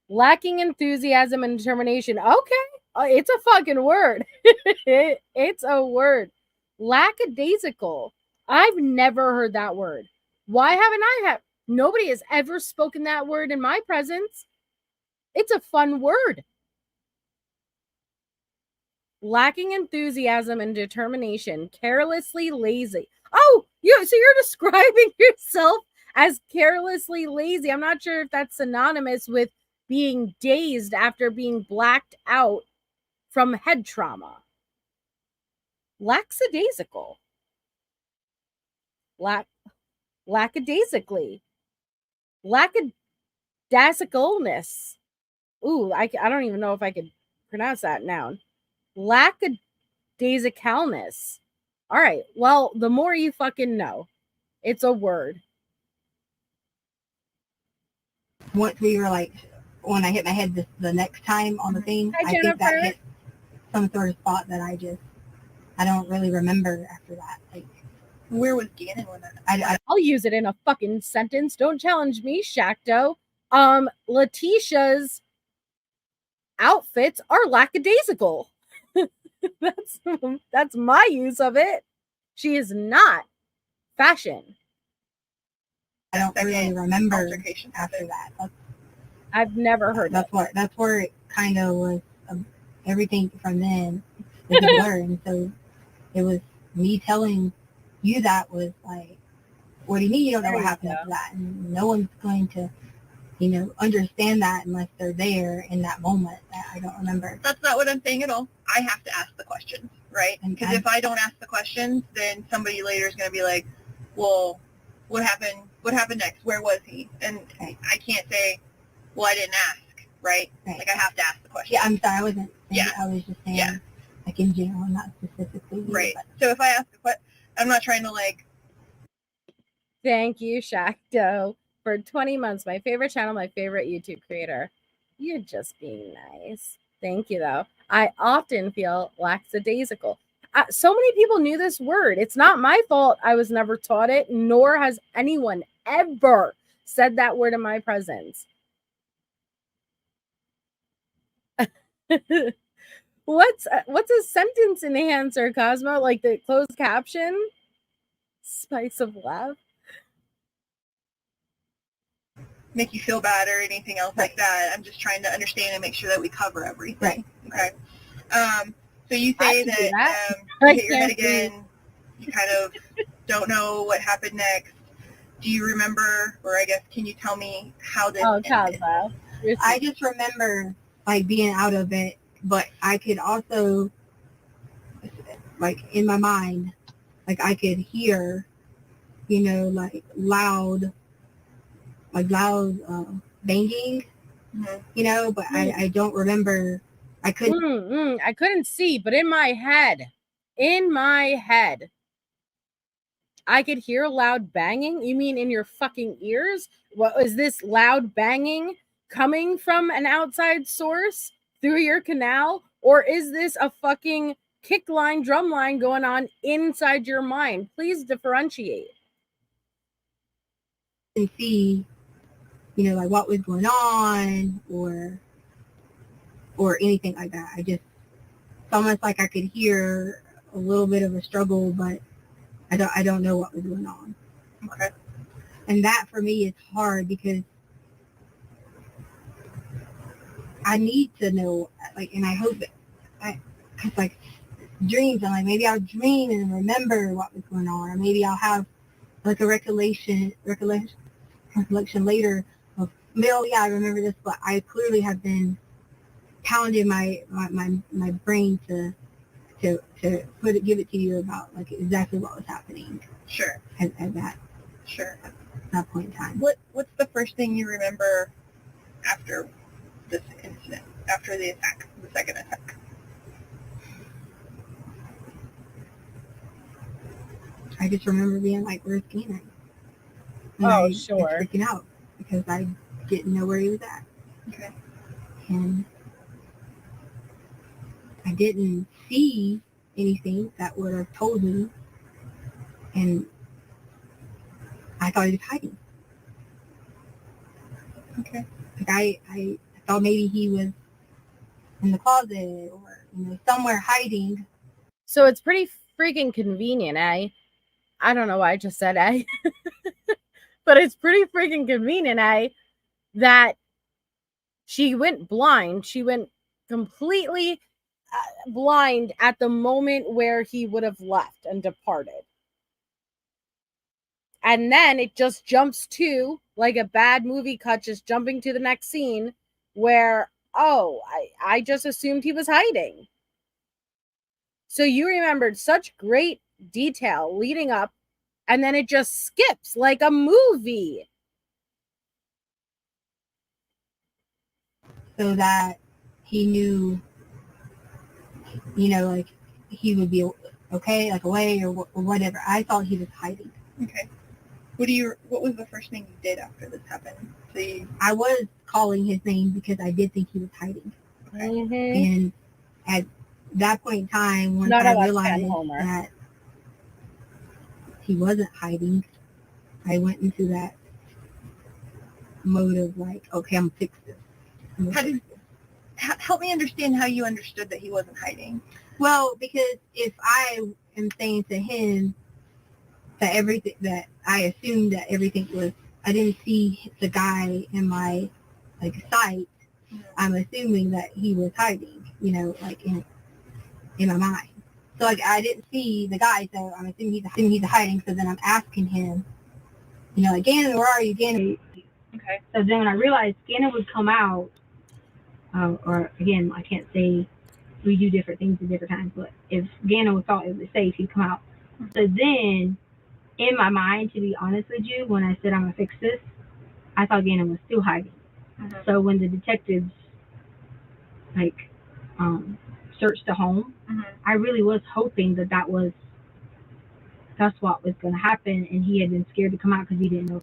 Lacking enthusiasm and determination. Okay. It's a fucking word. It's a word. Lackadaisical. I've never heard that word. Why haven't I? Nobody has ever spoken that word in my presence. It's a fun word. Lacking enthusiasm and determination. Carelessly lazy. Oh, so you're describing yourself as carelessly lazy. I'm not sure if that's synonymous with being dazed after being blacked out from head trauma. Lackadaisical. Lackadaisically. Lackadaisicalness. Ooh, I don't even know if I could pronounce that noun. Lackadaisicalness. All right. Well, the more you fucking know. It's a word. Once we were like, when I hit my head the next time on the thing, Hi, I think that Jennifer. hit some sort of spot that I don't really remember after that. Like, Where was Gannon when that? I'll use it in a fucking sentence. Don't challenge me, Shacto. Leticia's outfits are lackadaisical. That's my use of it. She is not fashion. I don't really remember Altercation after that. I've never heard That's where it kind of was. Everything from then was a blur, and so it was me telling you that was like, what do you mean you don't know There what you happened go. after that? And no one's going to, understand that unless they're there in that moment. I don't remember. That's not what I'm saying at all. I have to ask the questions, right? Because if I don't ask the questions, then somebody later is going to be like, well, what happened? What happened next? Where was he? And Right. I can't say, well, I didn't ask, right? Right. Like I have to ask the question. Yeah, I'm sorry. I wasn't saying Yeah. I was just saying, Yeah. like in general, not specifically. You, Right. but So if I ask a question, I'm not trying to like. Thank you, Shacto, for 20 months. My favorite channel, my favorite YouTube creator. You're just being nice. Thank you, though. I often feel lackadaisical. So many people knew this word. It's not my fault I was never taught it, nor has anyone ever said that word in my presence. What's a sentence enhancer, Cosmo? Like the closed caption? Spice of love? Make you feel bad or anything else like that. I'm just trying to understand and make sure that we cover everything. Right. Okay. So you I say can do that that. you hit your head again. You kind of don't know what happened next. Do you remember, or I guess, can you tell me how this ended? Cosmo. I just remember like being out of it, but I could also, like in my mind, like I could hear, like loud banging, Mm-hmm. but I don't remember. I couldn't. I couldn't see, but in my head, I could hear loud banging. You mean in your fucking ears? What was this loud banging coming from an outside source through your canal? Or is this a fucking kick line, drum line going on inside your mind? Please differentiate. And see, like what was going on or anything like that. It's almost like I could hear a little bit of a struggle, but I don't know what was going on. Okay. And that for me is hard because I need to know, like, and I hope that because like dreams, I'm like, maybe I'll dream and remember what was going on, or maybe I'll have like a recollection later of, yeah, I remember this, but I clearly have been pounding my brain to give it to you about like exactly what was happening. Sure. At that. Sure. At that point in time. What's the first thing you remember after this incident, after the attack, the second attack? I just remember being like, where's Gannon? And Oh, I was sure. freaking out because I didn't know where he was at. Okay. And I didn't see anything that would have told me. And I thought he was hiding. Okay. Like I thought maybe he was in the closet or somewhere hiding. So it's pretty freaking convenient, eh? I don't know why I just said eh. But it's pretty freaking convenient, eh? That she went blind. She went completely blind at the moment where he would have left and departed. And then it just jumps to, like a bad movie cut, just jumping to the next scene where, oh, I just assumed he was hiding. So you remembered such great detail leading up, and then it just skips like a movie. So that he knew, like he would be okay, like away or whatever. I thought he was hiding. Okay. What was the first thing you did after this happened? So I was calling his name because I did think he was hiding. Okay. Mm-hmm. And at that point in time, once I realized that he wasn't hiding, I went into that mode of like, okay, I'm fix this. Help me understand how you understood that he wasn't hiding. Well, because if I am saying to him that everything, that I assumed that everything was, I didn't see the guy in my sight. I'm assuming that he was hiding, like in my mind. So like I didn't see the guy, so I'm assuming he's hiding. So then I'm asking him, like, Gannon, where are you, Gannon? Okay. So then when I realized Gannon would come out, or again, I can't say we do different things at different times, but if Gannon thought it was safe, he'd come out. So then, in my mind, to be honest with you, when I said I'm gonna fix this, I thought Gannon was still hiding. Mm-hmm. So when the detectives searched the home, Mm-hmm. I really was hoping that's what was going to happen, and he had been scared to come out because he didn't know.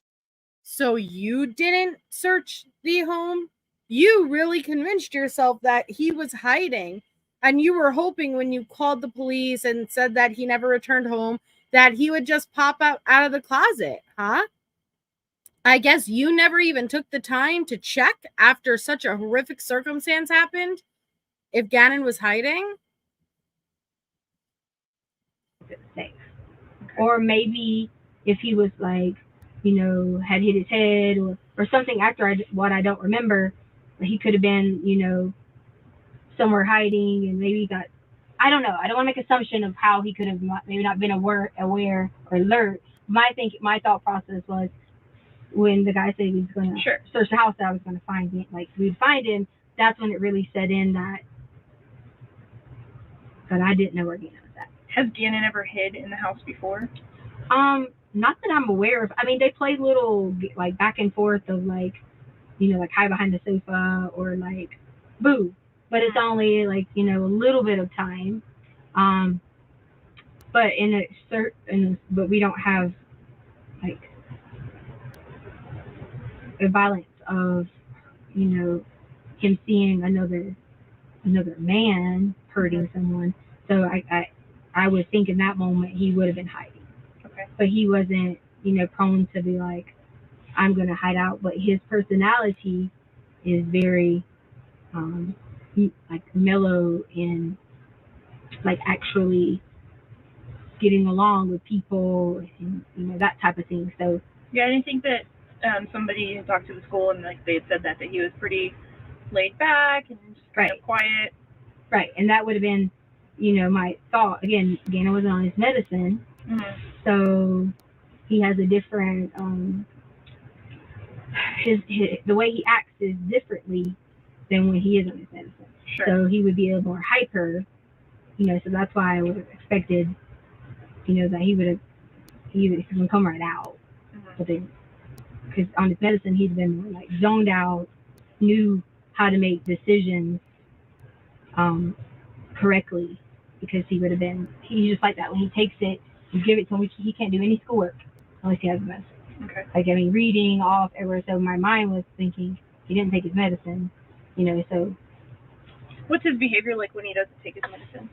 So you didn't search the home? You really convinced yourself that he was hiding, and you were hoping when you called the police and said that he never returned home that he would just pop out of the closet, huh? I guess you never even took the time to check after such a horrific circumstance happened if Gannon was hiding? Safe. Okay. Or maybe if he was had hit his head or something after what I don't remember, he could have been, somewhere hiding and maybe got, I don't know. I don't want to make assumption of how he could have maybe not been aware or alert. My thought process was when the guy said he was going to search the house, that I was going to find him, we'd find him. That's when it really set in that I didn't know where Gannon was at. Has Gannon ever hid in the house before? Not that I'm aware of. I mean, they play little back and forth of hide behind the sofa or boo, but it's only a little bit of time. But but we don't have a violence of him seeing another man hurting someone. So I would think in that moment he would have been hiding. Okay. But he wasn't, prone to be I'm going to hide out. But his personality is very, mellow and actually getting along with people and that type of thing. So yeah, I didn't think that somebody had talked to the school and they had said that he was pretty laid back and just kind of quiet. Right, and that would have been, my thought. Again, Gannon wasn't on his medicine, so he has a different, the way he acts is differently than when he is on his medicine. Sure. So he would be a little more hyper, so that's why I would have expected, that he would come right out. But then, because on his medicine, he's been more zoned out, knew how to make decisions correctly, because he would have been, he's just like that. When he takes it, you give it to him, he can't do any schoolwork unless he has a medicine. Okay. Reading off everywhere. So my mind was thinking he didn't take his medicine, so. What's his behavior like when he doesn't take his medicine?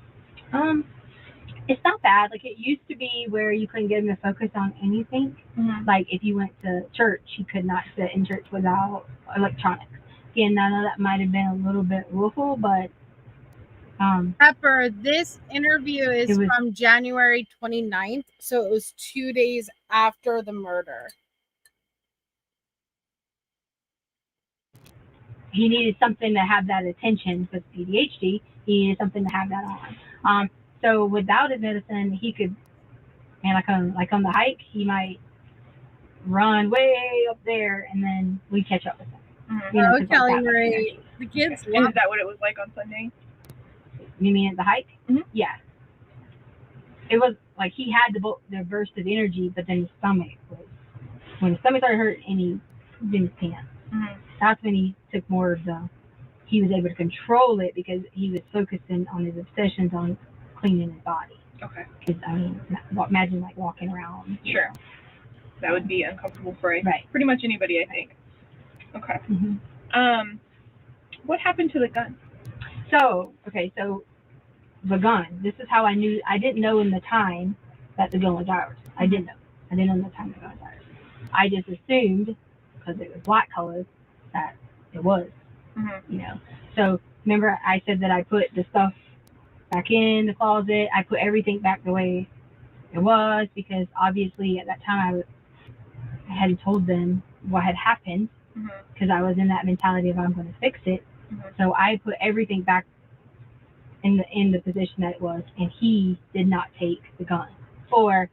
It's not bad. It used to be where you couldn't get him to focus on anything. Mm-hmm. If you went to church, he could not sit in church without electronics. Again, I know that might have been a little bit willful, but Pepper, this interview is from January 29th, so it was 2 days after the murder. He needed something to have that attention because ADHD. He needed something to have that on. So without his medicine, he could, and on the hike, he might run way up there, and then we catch up with them. You know, Oh, 'cause, like, Kelly that, like, Marie, the kids And love is that what it was like on Sunday? you mean at the hike? Mhm. Yeah. It was like he had the burst of energy, but then his stomach was, when his stomach started hurting and he didn't pants. That's when he took more of the, he was able to control it because he was focusing on his obsessions on cleaning his body. Okay. Because, I mean, imagine like walking around. Sure. That would be uncomfortable for Right. pretty much anybody, I think. Okay. Mm-hmm. What happened to the gun? So the gun, this is how I knew. I didn't know in the time that the gun was ours. I didn't know. I didn't know in the time the gun was ours. I just assumed, because it was black colors, that it was. You know. So remember I said that I put the stuff back in the closet. I put everything back the way it was because obviously at that time I hadn't told them what had happened because I was in that mentality of I'm going to fix it. So I put everything back in the position that it was, and he did not take the gun. Or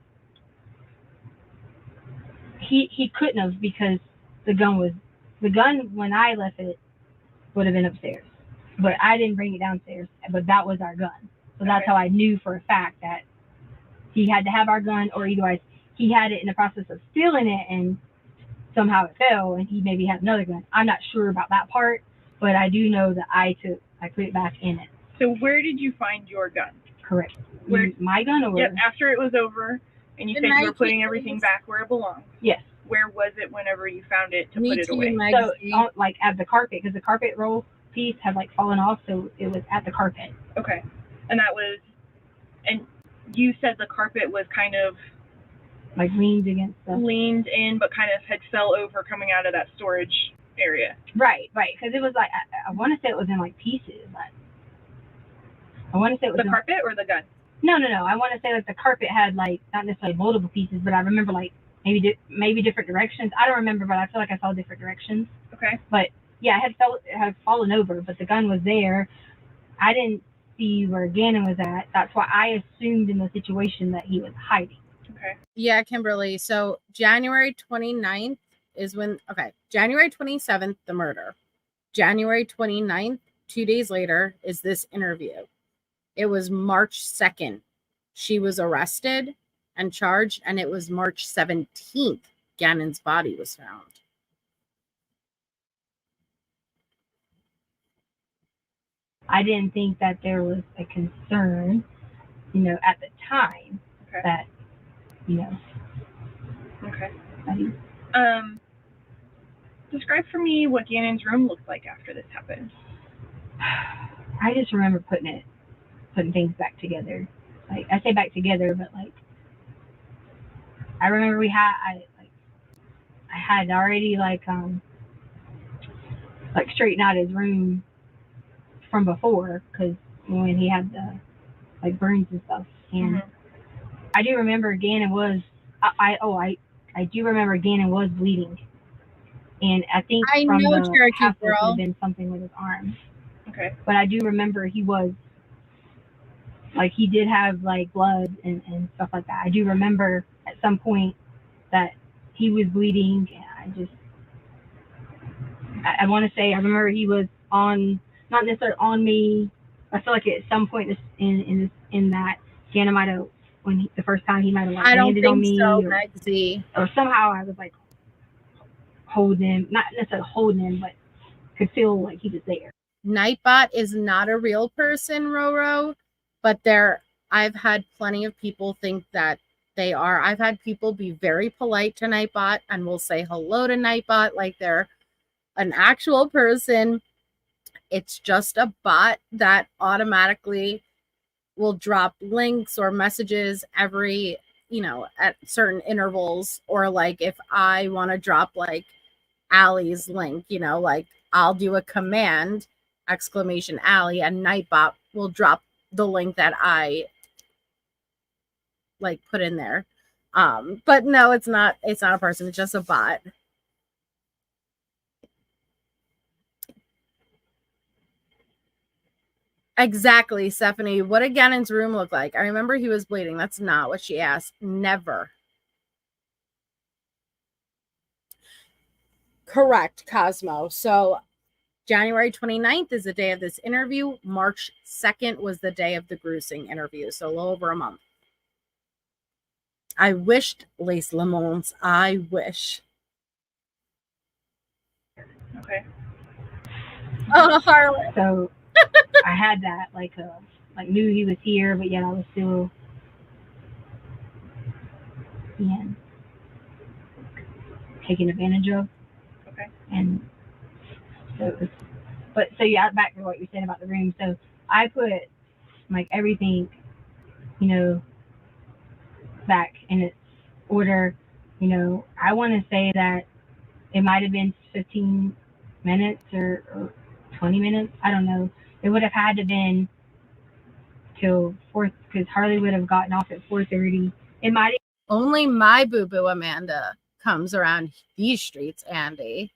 he couldn't have because the gun when I left it would have been upstairs. But I didn't bring it downstairs, but that was our gun. So that's how I knew for a fact that he had to have our gun, or otherwise he had it in the process of stealing it and somehow it fell and he maybe had another gun. I'm not sure about that part, but I do know that I put it back in it. So where did you find your gun? Correct. Where? My gun or? Yep, after it was over and you said you were putting everything back where it belongs. Yes. Where was it whenever you found it to put it away? So like at the carpet, because the carpet roll piece had like fallen off, so it was at the carpet. Okay. And that was, and you said the carpet was kind of like leaned against the, leaned in, but kind of had fell over coming out of that storage area. Right, because it was like I want to say it was in like pieces. I want to say it was the carpet or the gun. No. I want to say like the carpet had like not necessarily multiple pieces, but I remember like maybe different directions. I don't remember, but I feel like I saw different directions. Okay. But yeah, it had fallen over, but the gun was there. I didn't see where Gannon was at. That's why I assumed in the situation that he was hiding. Okay. Yeah, Kimberly. So January 29th is when, January 27th, the murder. January 29th, 2 days later, is this interview. It was March 2nd. She was arrested and charged, and it was March 17th. Gannon's body was found. I didn't think that there was a concern, at the time that, Okay. Describe for me what Gannon's room looked like after this happened. I just remember putting things back together. Like I say back together, but like I remember I had already like straightened out his room from before, because when he had the like burns and stuff, and I do remember Gannon was I do remember Gannon was bleeding, and I think from the half could have been something with his arm. Okay. But I do remember he was like he did have like blood and stuff like that. I do remember at some point that he was bleeding. I want to say I remember he was on, not necessarily on me. I feel like at some point in that Gannon might have, the first time he might have like landed on me, or somehow I was like holding him, not necessarily holding him, but could feel like he was there. Nightbot is not a real person, Roro, but I've had plenty of people think that they are. I've had people be very polite to Nightbot and will say hello to Nightbot like they're an actual person. It's just a bot that automatically will drop links or messages every, at certain intervals, or like if I want to drop like Allie's link, like I'll do a command !Allie, and Nightbot will drop the link that I like put in there. But no, it's not a person, it's just a bot. Exactly, Stephanie. What did Gannon's room look like? I remember he was bleeding. That's not what she asked. Never. Correct, Cosmo. So January 29th is the day of this interview. March 2nd was the day of the gruesing interview. So a little over a month. I wished, Les Lemons. I wish. Okay. Oh, Harlan. So I had that, like knew he was here, but yet I was still being taken advantage of. Okay. And so it was, but so yeah, back to what you said about the room. So I put like everything, you know, back in its order. You know, I want to say that it might have been 15 minutes or 20 minutes. I don't know. It would have had to been till 4, because Harley would have gotten off at 4:30. It might have Only my boo-boo Amanda comes around these streets, Andy.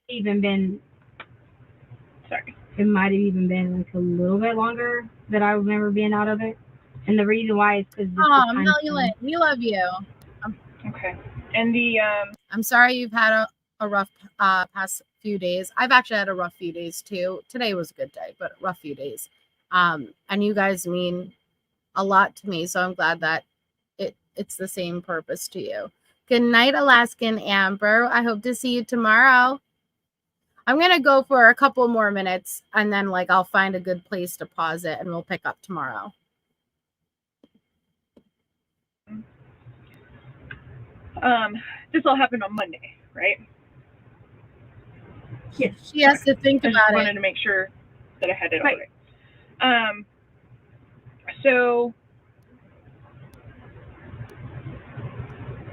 even been, Sorry. it might have even been like a little bit longer that I remember being out of it. And the reason why is because Oh, Melulin, we love you. Okay. And the I'm sorry you've had a rough past few days. I've actually had a rough few days too. Today was a good day, but a rough few days. And you guys mean a lot to me, so I'm glad that it's the same purpose to you. Good night, Alaskan Amber. I hope to see you tomorrow. I'm gonna go for a couple more minutes, and then like I'll find a good place to pause it, and we'll pick up tomorrow. this all happened on Monday, right? Yes. She has to think I just about wanted it. to make sure that I had it all Right. right. So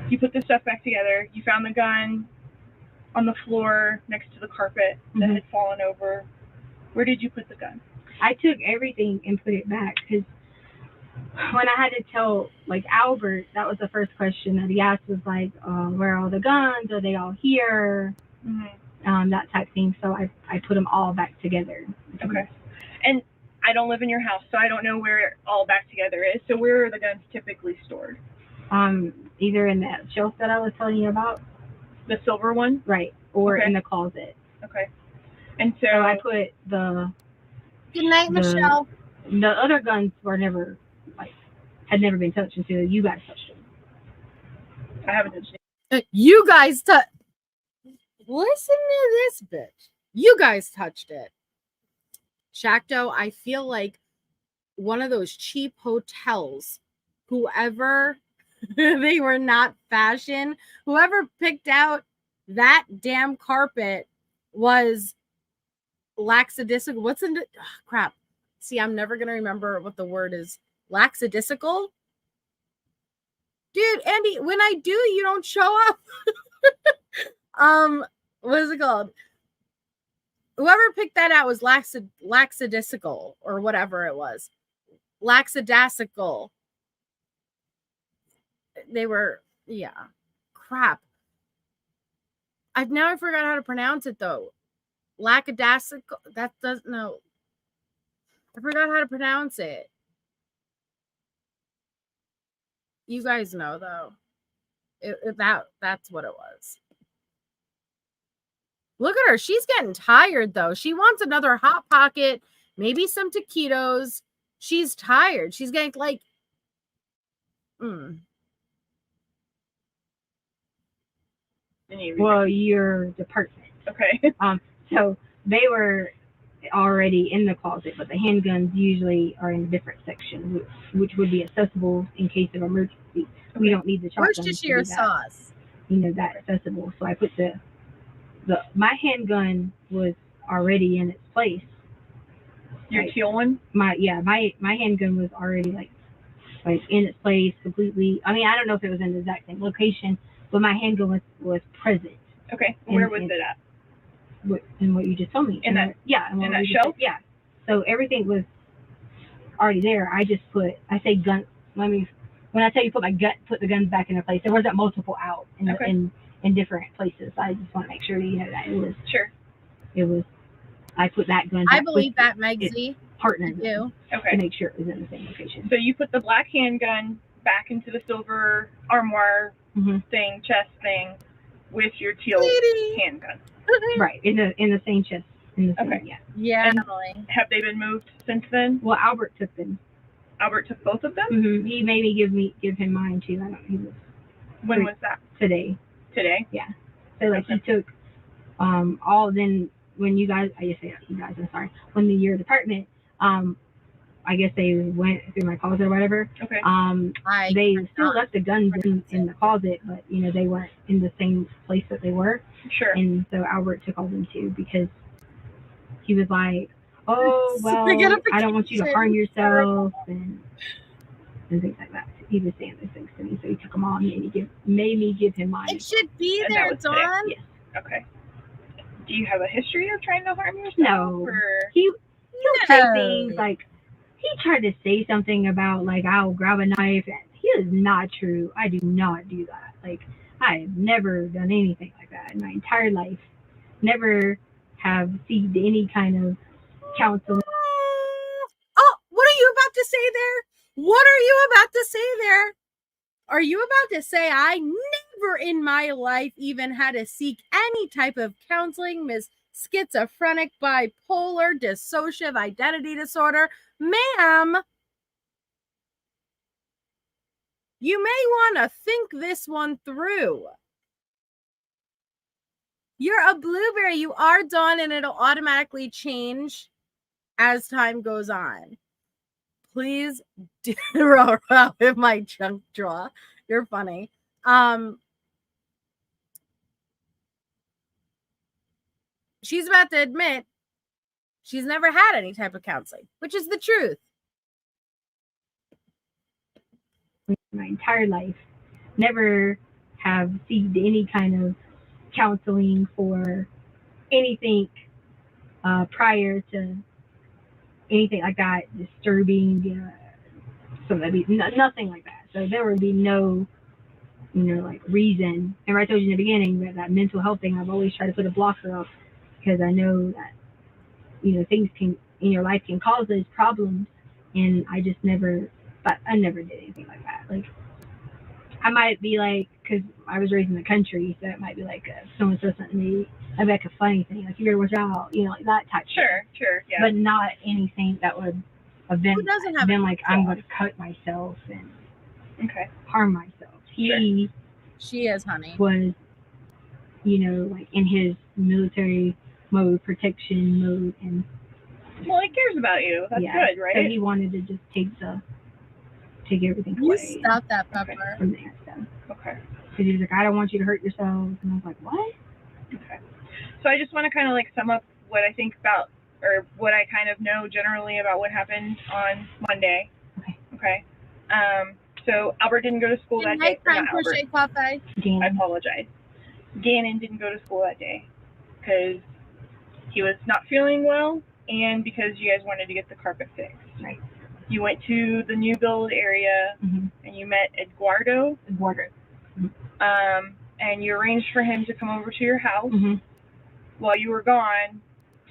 you put the stuff back together. You found the gun on the floor next to the carpet that had fallen over. Where did you put the gun? I took everything and put it back because when I had to tell like Albert, that was the first question that he asked was like, where are all the guns? Are they all here? That type thing. So I put them all back together. Okay. And I don't live in your house, so I don't know where it all back together is. So where are the guns typically stored? Either in that shelf that I was telling you about. The silver one? Right. Or Okay. in the closet. Okay. And so I put the Good night, Michelle. The other guns were never had never been touched until you guys touched them. I haven't touched it. You guys listen to this bitch. You guys touched it. Shacto, I feel like one of those cheap hotels. Whoever they were not fashion. Whoever picked out that damn carpet was lackadaisical. What's in the crap? See, I'm never gonna remember what the word is. Lackadaisical? Dude, Andy, when I do, you don't show up. What is it called? Whoever picked that out was lackadaisical or whatever it was. Lackadaisical. They were, yeah. Crap. I forgot how to pronounce it though. Lackadaisical. That doesn't know. I forgot how to pronounce it. You guys know though. That's what it was. Look at her. She's getting tired though. She wants another Hot Pocket, maybe some taquitos. She's tired. She's getting like Well, your department. Okay. So they were already in the closet, but the handguns usually are in a different section, which would be accessible in case of emergency. Okay. We don't need the shotguns. Worcestershire sauce. That accessible. So I put my handgun was already in its place. Your teal one? My handgun was already like in its place completely. I mean, I don't know if it was in the exact same location, but my handgun was present. Okay. Where was it at? In what you just told me. In that shelf? Yeah. So everything was already there. I just I say gun. When I tell you put the guns back in their place, there wasn't multiple out in different places. I just want to make sure that you know that it was. Sure. It was. I put that gun. I believe that, Megsy. Partner. You. Okay. To make sure it was in the same location. So you put the black handgun back into the silver armoire thing, chest thing, with your teal Lady. handgun. Right, in the same chest. In the same, Okay. yeah. Yeah, And- Emily. Have they been moved since then? Well, Albert took them. Albert took both of them? Mm-hmm. He made me give him mine too. I don't. He was When was that? today. Today? So like he took all. Then when you guys, I guess you guys. I'm sorry. When your department, I guess they went through my closet or whatever. Okay. They still left the guns in the closet, but they weren't in the same place that they were. Sure. And so Albert took all them too because he was like, "Oh well, I don't want you to harm yourself," and things like that. He was saying those things to me, so he took them all and made me give him mine. It should be And there, that was today. Dawn. Yes. Okay. Do you have a history of trying to harm yourself? No. Or... He'll say things like, he tried to say something about like I'll grab a knife, and he is not true. I do not do that. Like I have never done anything like that in my entire life. Never have received any kind of counseling. Oh, what are you about to say there? What are you about to say there? Are you about to say I never in my life even had to seek any type of counseling, Miss Schizophrenic, bipolar, dissociative identity disorder? Ma'am, you may want to think this one through. You're a blueberry. You are Dawn, and it'll automatically change as time goes on. Please do roll out with my junk drawer. You're funny. She's about to admit she's never had any type of counseling, which is the truth. My entire life, never have received any kind of counseling for anything prior to anything like that, disturbing, nothing like that. So there would be no, like reason. And I told you in the beginning that mental health thing, I've always tried to put a blocker up because I know that, things can in your life can cause those problems, and I just never did anything like that. Like I might be like, because I was raised in the country, so it might be like if someone says something to me, I'd be like a funny thing, like you better watch out, like that type. Sure, yeah. But not anything that would have been, like I'm going to cut myself and harm myself. He is, honey. was, like in his military mode, protection mode, and well, he cares about you. That's good, right? So he wanted to just take everything You away. stop that pepper. From there, so. Okay. Because he was like, I don't want you to hurt yourself, and I was like, what? Okay. So I just want to kind of like sum up what I think about, or what I kind of know generally about what happened on Monday. Okay. So Albert didn't go to school that day. Crime Crochet Cafe. I apologize. Gannon didn't go to school that day because he was not feeling well, and because you guys wanted to get the carpet fixed. Right. You went to the new build area, and you met Eduardo. And you arranged for him to come over to your house while you were gone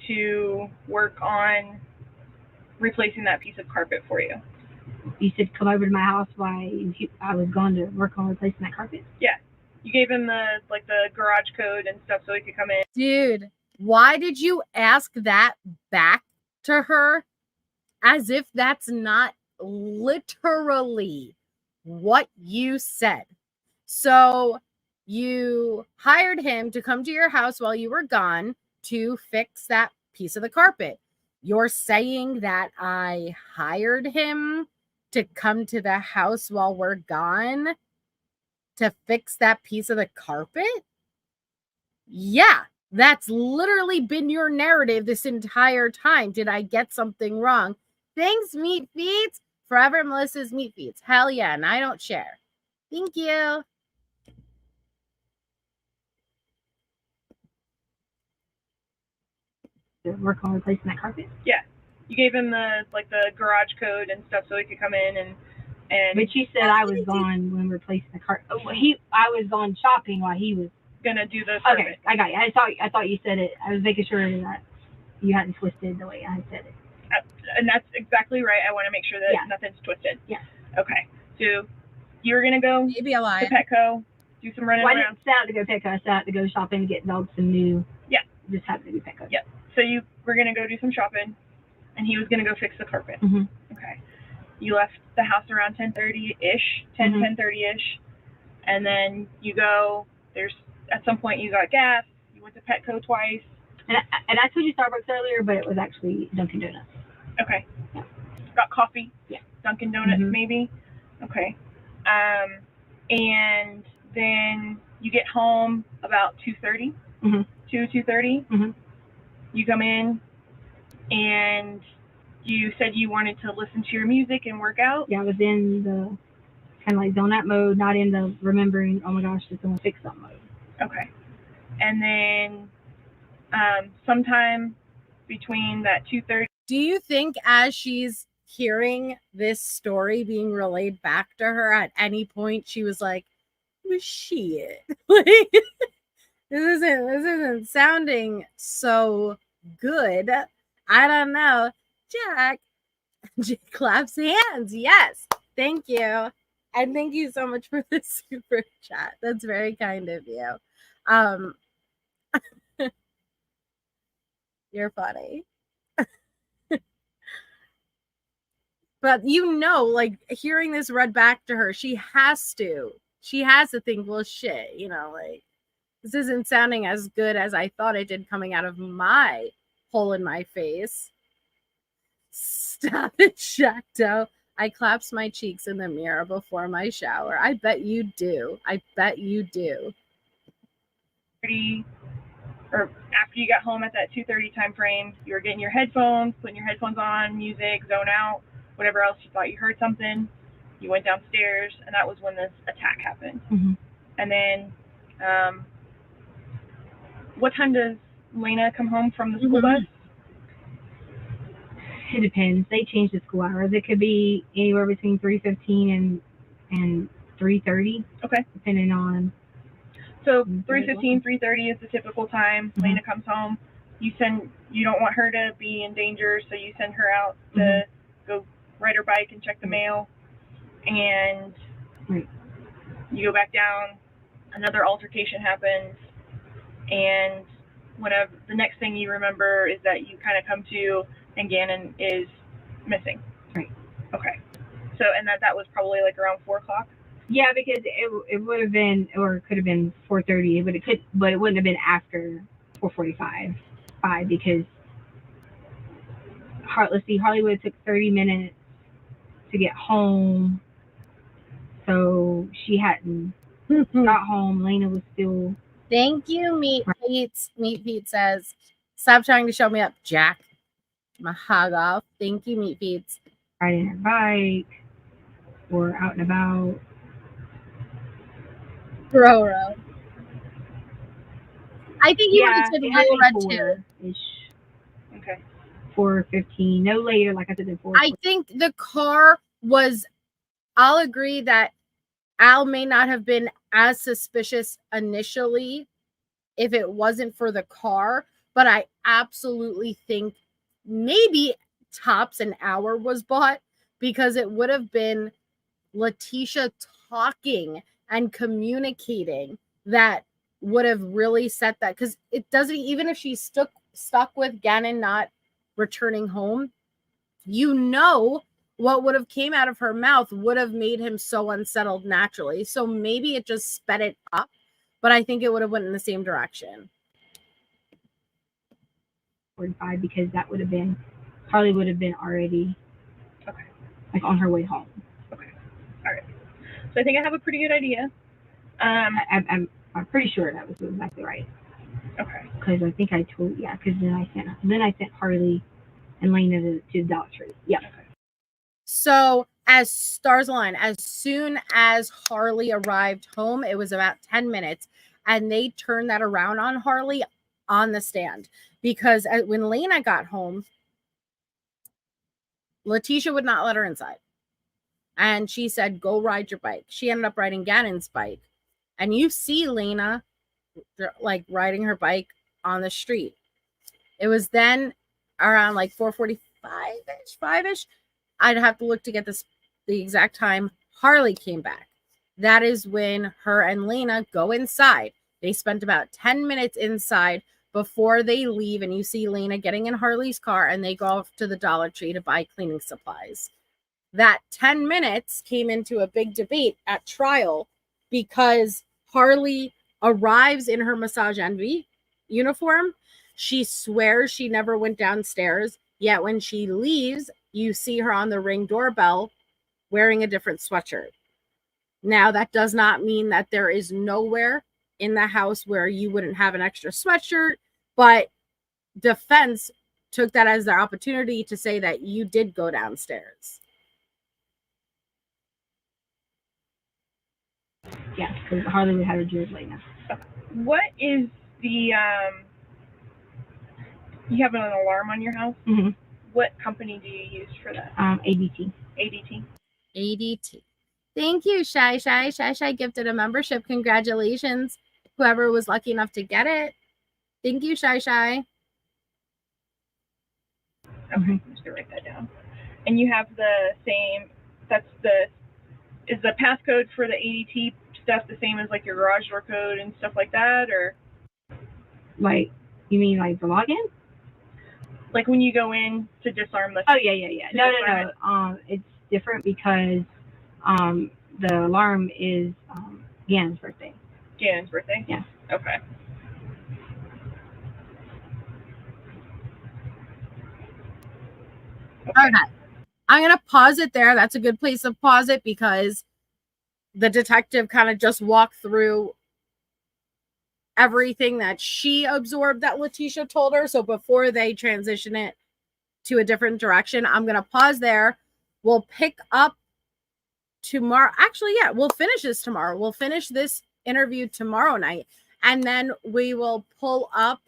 to work on replacing that piece of carpet for you. You said come over to my house while I was gone to work on replacing that carpet? Yeah. You gave him the garage code and stuff so he could come in. Dude, why did you ask that back to her as if that's not literally what you said? So you hired him to come to your house while you were gone to fix that piece of the carpet. You're saying that I hired him to come to the house while we're gone to fix that piece of the carpet? Yeah, that's literally been your narrative this entire time. Did I get something wrong? Thanks, Meat Feeds. Forever Melissa's Meat Feeds. Hell yeah, and I don't share. Thank you. To work on replacing that carpet? Yeah. You gave him the garage code and stuff so he could come in and But you said I was gone when replacing the carpet. Oh, I was gone shopping while he was gonna do the carpet. Okay, I got you. I thought you said it. I was making sure that you hadn't twisted the way I said it. And that's exactly right. I want to make sure that nothing's twisted. Yeah. Okay. So you were gonna go maybe a lie to Petco, do some running Well, I around. didn't set out to go Petco. I set out to go shopping to get dogs some new. Yeah. Just happened to be Petco. Yeah. So you were going to go do some shopping, and he was going to go fix the carpet. Mm-hmm. Okay. You left the house around 10:30-ish, 10:30-ish, and then you go, at some point you got gas, you went to Petco twice. And I told you Starbucks earlier, but it was actually Dunkin' Donuts. Okay. Yeah. Got coffee? Yeah. Dunkin' Donuts, Mhm. maybe? Okay. And then you get home about 2:30, Mm-hmm. 2:30. Mm-hmm. You come in, and you said you wanted to listen to your music and work out. Yeah, I was in the kind of like zone out mode, not in the remembering, oh my gosh, just gonna fix something mode. Okay. And then sometime between that 2:30. Do you think as she's hearing this story being relayed back to her at any point she was like, "Was shit." Like, this isn't sounding so good. I don't know. Jack claps hands. Yes. Thank you. And thank you so much for the super chat. That's very kind of you. You're funny. But like hearing this read back to her, she has to think, well, shit, like this isn't sounding as good as I thought it did coming out of my hole in my face. Stop it, Chapo. I claps my cheeks in the mirror before my shower. I bet you do. I bet you do. Or after you got home at that 2:30 time frame, you were getting your headphones, putting your headphones on, music, zone out, whatever else you thought you heard something. You went downstairs, and that was when this attack happened. Mm-hmm. And then, what time does Lena come home from the school bus? It depends. They change the school hours. It could be anywhere between 3:15 and 3:30. Okay. Depending on. So 3:15, 3:30 is the typical time. Mm-hmm. Lena comes home. You don't want her to be in danger, so you send her out to go ride her bike and check the mail. And you go back down. Another altercation happens. And whenever the next thing you remember is that you kind of come to and Gannon is missing. Right. Okay. So, and that was probably like around 4 o'clock? Yeah, because it would have been, or it could have been 4:30, but it wouldn't have been after 4:45, because Hollywood took 30 minutes to get home, so she hadn't got home. Lena was still. Thank you, Meat Pete. Meat Pete says, "Stop trying to show me up, Jack." My hog off. Thank you, Meat Pete. Riding her bike or out and about. Roro. I think you would have said Roro too. Okay. 4:15, no later, like I said, than 4. I think the car was. I'll agree that Al may not have been as suspicious initially if it wasn't for the car, but I absolutely think maybe tops an hour was bought, because it would have been Leticia talking and communicating that would have really set that, because it doesn't, even if she's stuck with Gannon not returning home, what would have came out of her mouth would have made him so unsettled naturally. So maybe it just sped it up, but I think it would have went in the same direction. 45, because that would have been, Harley would have been already like on her way home. Okay. All right. So I think I have a pretty good idea. I'm pretty sure that was exactly right. Okay. Because I think I told, because then I sent Harley and Lena to the Dollar Tree. Yeah. Okay. So as stars align, as soon as Harley arrived home, it was about 10 minutes, and they turned that around on Harley on the stand, because when Lena got home, Leticia would not let her inside. And she said, go ride your bike. She ended up riding Gannon's bike. And you see Lena like riding her bike on the street. It was then around like 4:45-ish, 5-ish. I'd have to look to get the exact time. Harley came back. that is when her and Lena go inside. They spent about 10 minutes inside before they leave, and you see Lena getting in Harley's car, and they go off to the Dollar Tree to buy cleaning supplies. That 10 minutes came into a big debate at trial because Harley arrives in her Massage Envy uniform. She swears she never went downstairs, yet when she leaves, you see her on the Ring doorbell wearing a different sweatshirt. Now, that does not mean that there is nowhere in the house where you wouldn't have an extra sweatshirt, but defense took that as their opportunity to say that you did go downstairs. Yeah, because Harley would have her jewels Lena. What is the you have an alarm on your house? Mm-hmm. What company do you use for that? ADT. ADT. Thank you, Shy. Shy gifted a membership. Congratulations, whoever was lucky enough to get it. Thank you, Shy. Okay, I'm just gonna write that down. And you have the same. Is the passcode for the ADT stuff the same as like your garage door code and stuff like that, or? Like, you mean like the login? Like when you go in to disarm the. Oh yeah. No. It's different because the alarm is Gannon's birthday. Gannon's birthday? Yeah. Okay. Okay. I'm going to pause it there. That's a good place to pause it because the detective kind of just walked through everything that she absorbed that Leticia told her. So before they transition it to a different direction, I'm going to pause there. We'll pick up tomorrow. Actually, yeah, we'll finish this tomorrow. We'll finish this interview tomorrow night. And then we will pull up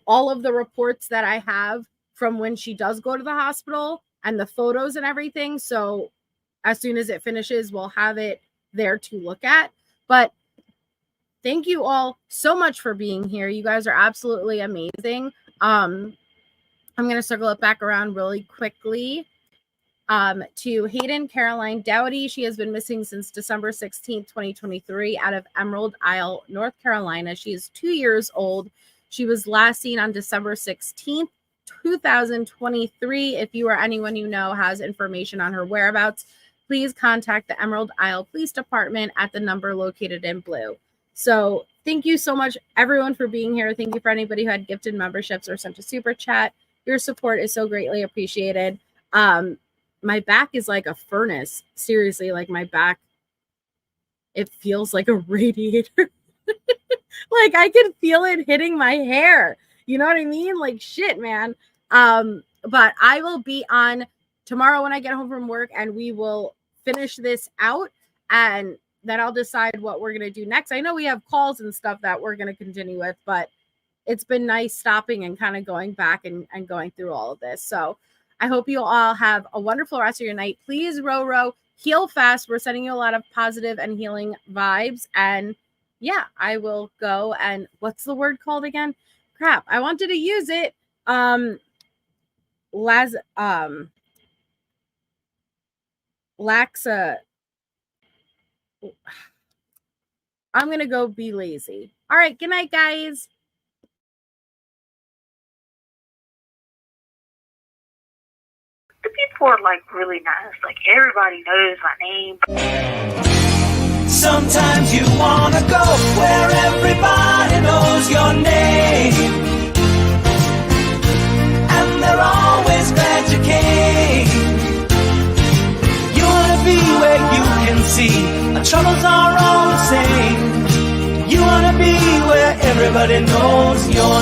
all of the reports that I have from when she does go to the hospital and the photos and everything. So as soon as it finishes, we'll have it there to look at. But thank you all so much for being here. You guys are absolutely amazing. I'm going to circle it back around really quickly to Hayden Caroline Dowdy. She has been missing since December 16th, 2023 out of Emerald Isle, North Carolina. She is 2 years old. She was last seen on December 16th, 2023. If you or anyone you know has information on her whereabouts, please contact the Emerald Isle Police Department at the number located in blue. So thank you so much, everyone, for being here. Thank you for anybody who had gifted memberships or sent a super chat. Your support is so greatly appreciated. My back is like a furnace. Seriously, like my back, it feels like a radiator. Like I can feel it hitting my hair. You know what I mean? Like shit, man. But I will be on tomorrow when I get home from work, and we will finish this out, and then I'll decide what we're going to do next. I know we have calls and stuff that we're going to continue with, but it's been nice stopping and kind of going back and going through all of this. So I hope you all have a wonderful rest of your night. Please, row, heal fast. We're sending you a lot of positive and healing vibes. And yeah, I will go and what's the word called again? Crap. I wanted to use it. Laxa. I'm going to go be lazy. All right. Good night, guys. The people are like really nice. Like everybody knows my name. Sometimes you wanna go where everybody knows your name, and they're always glad you came. You wanna be where you can see our troubles are all the same. You wanna be where everybody knows your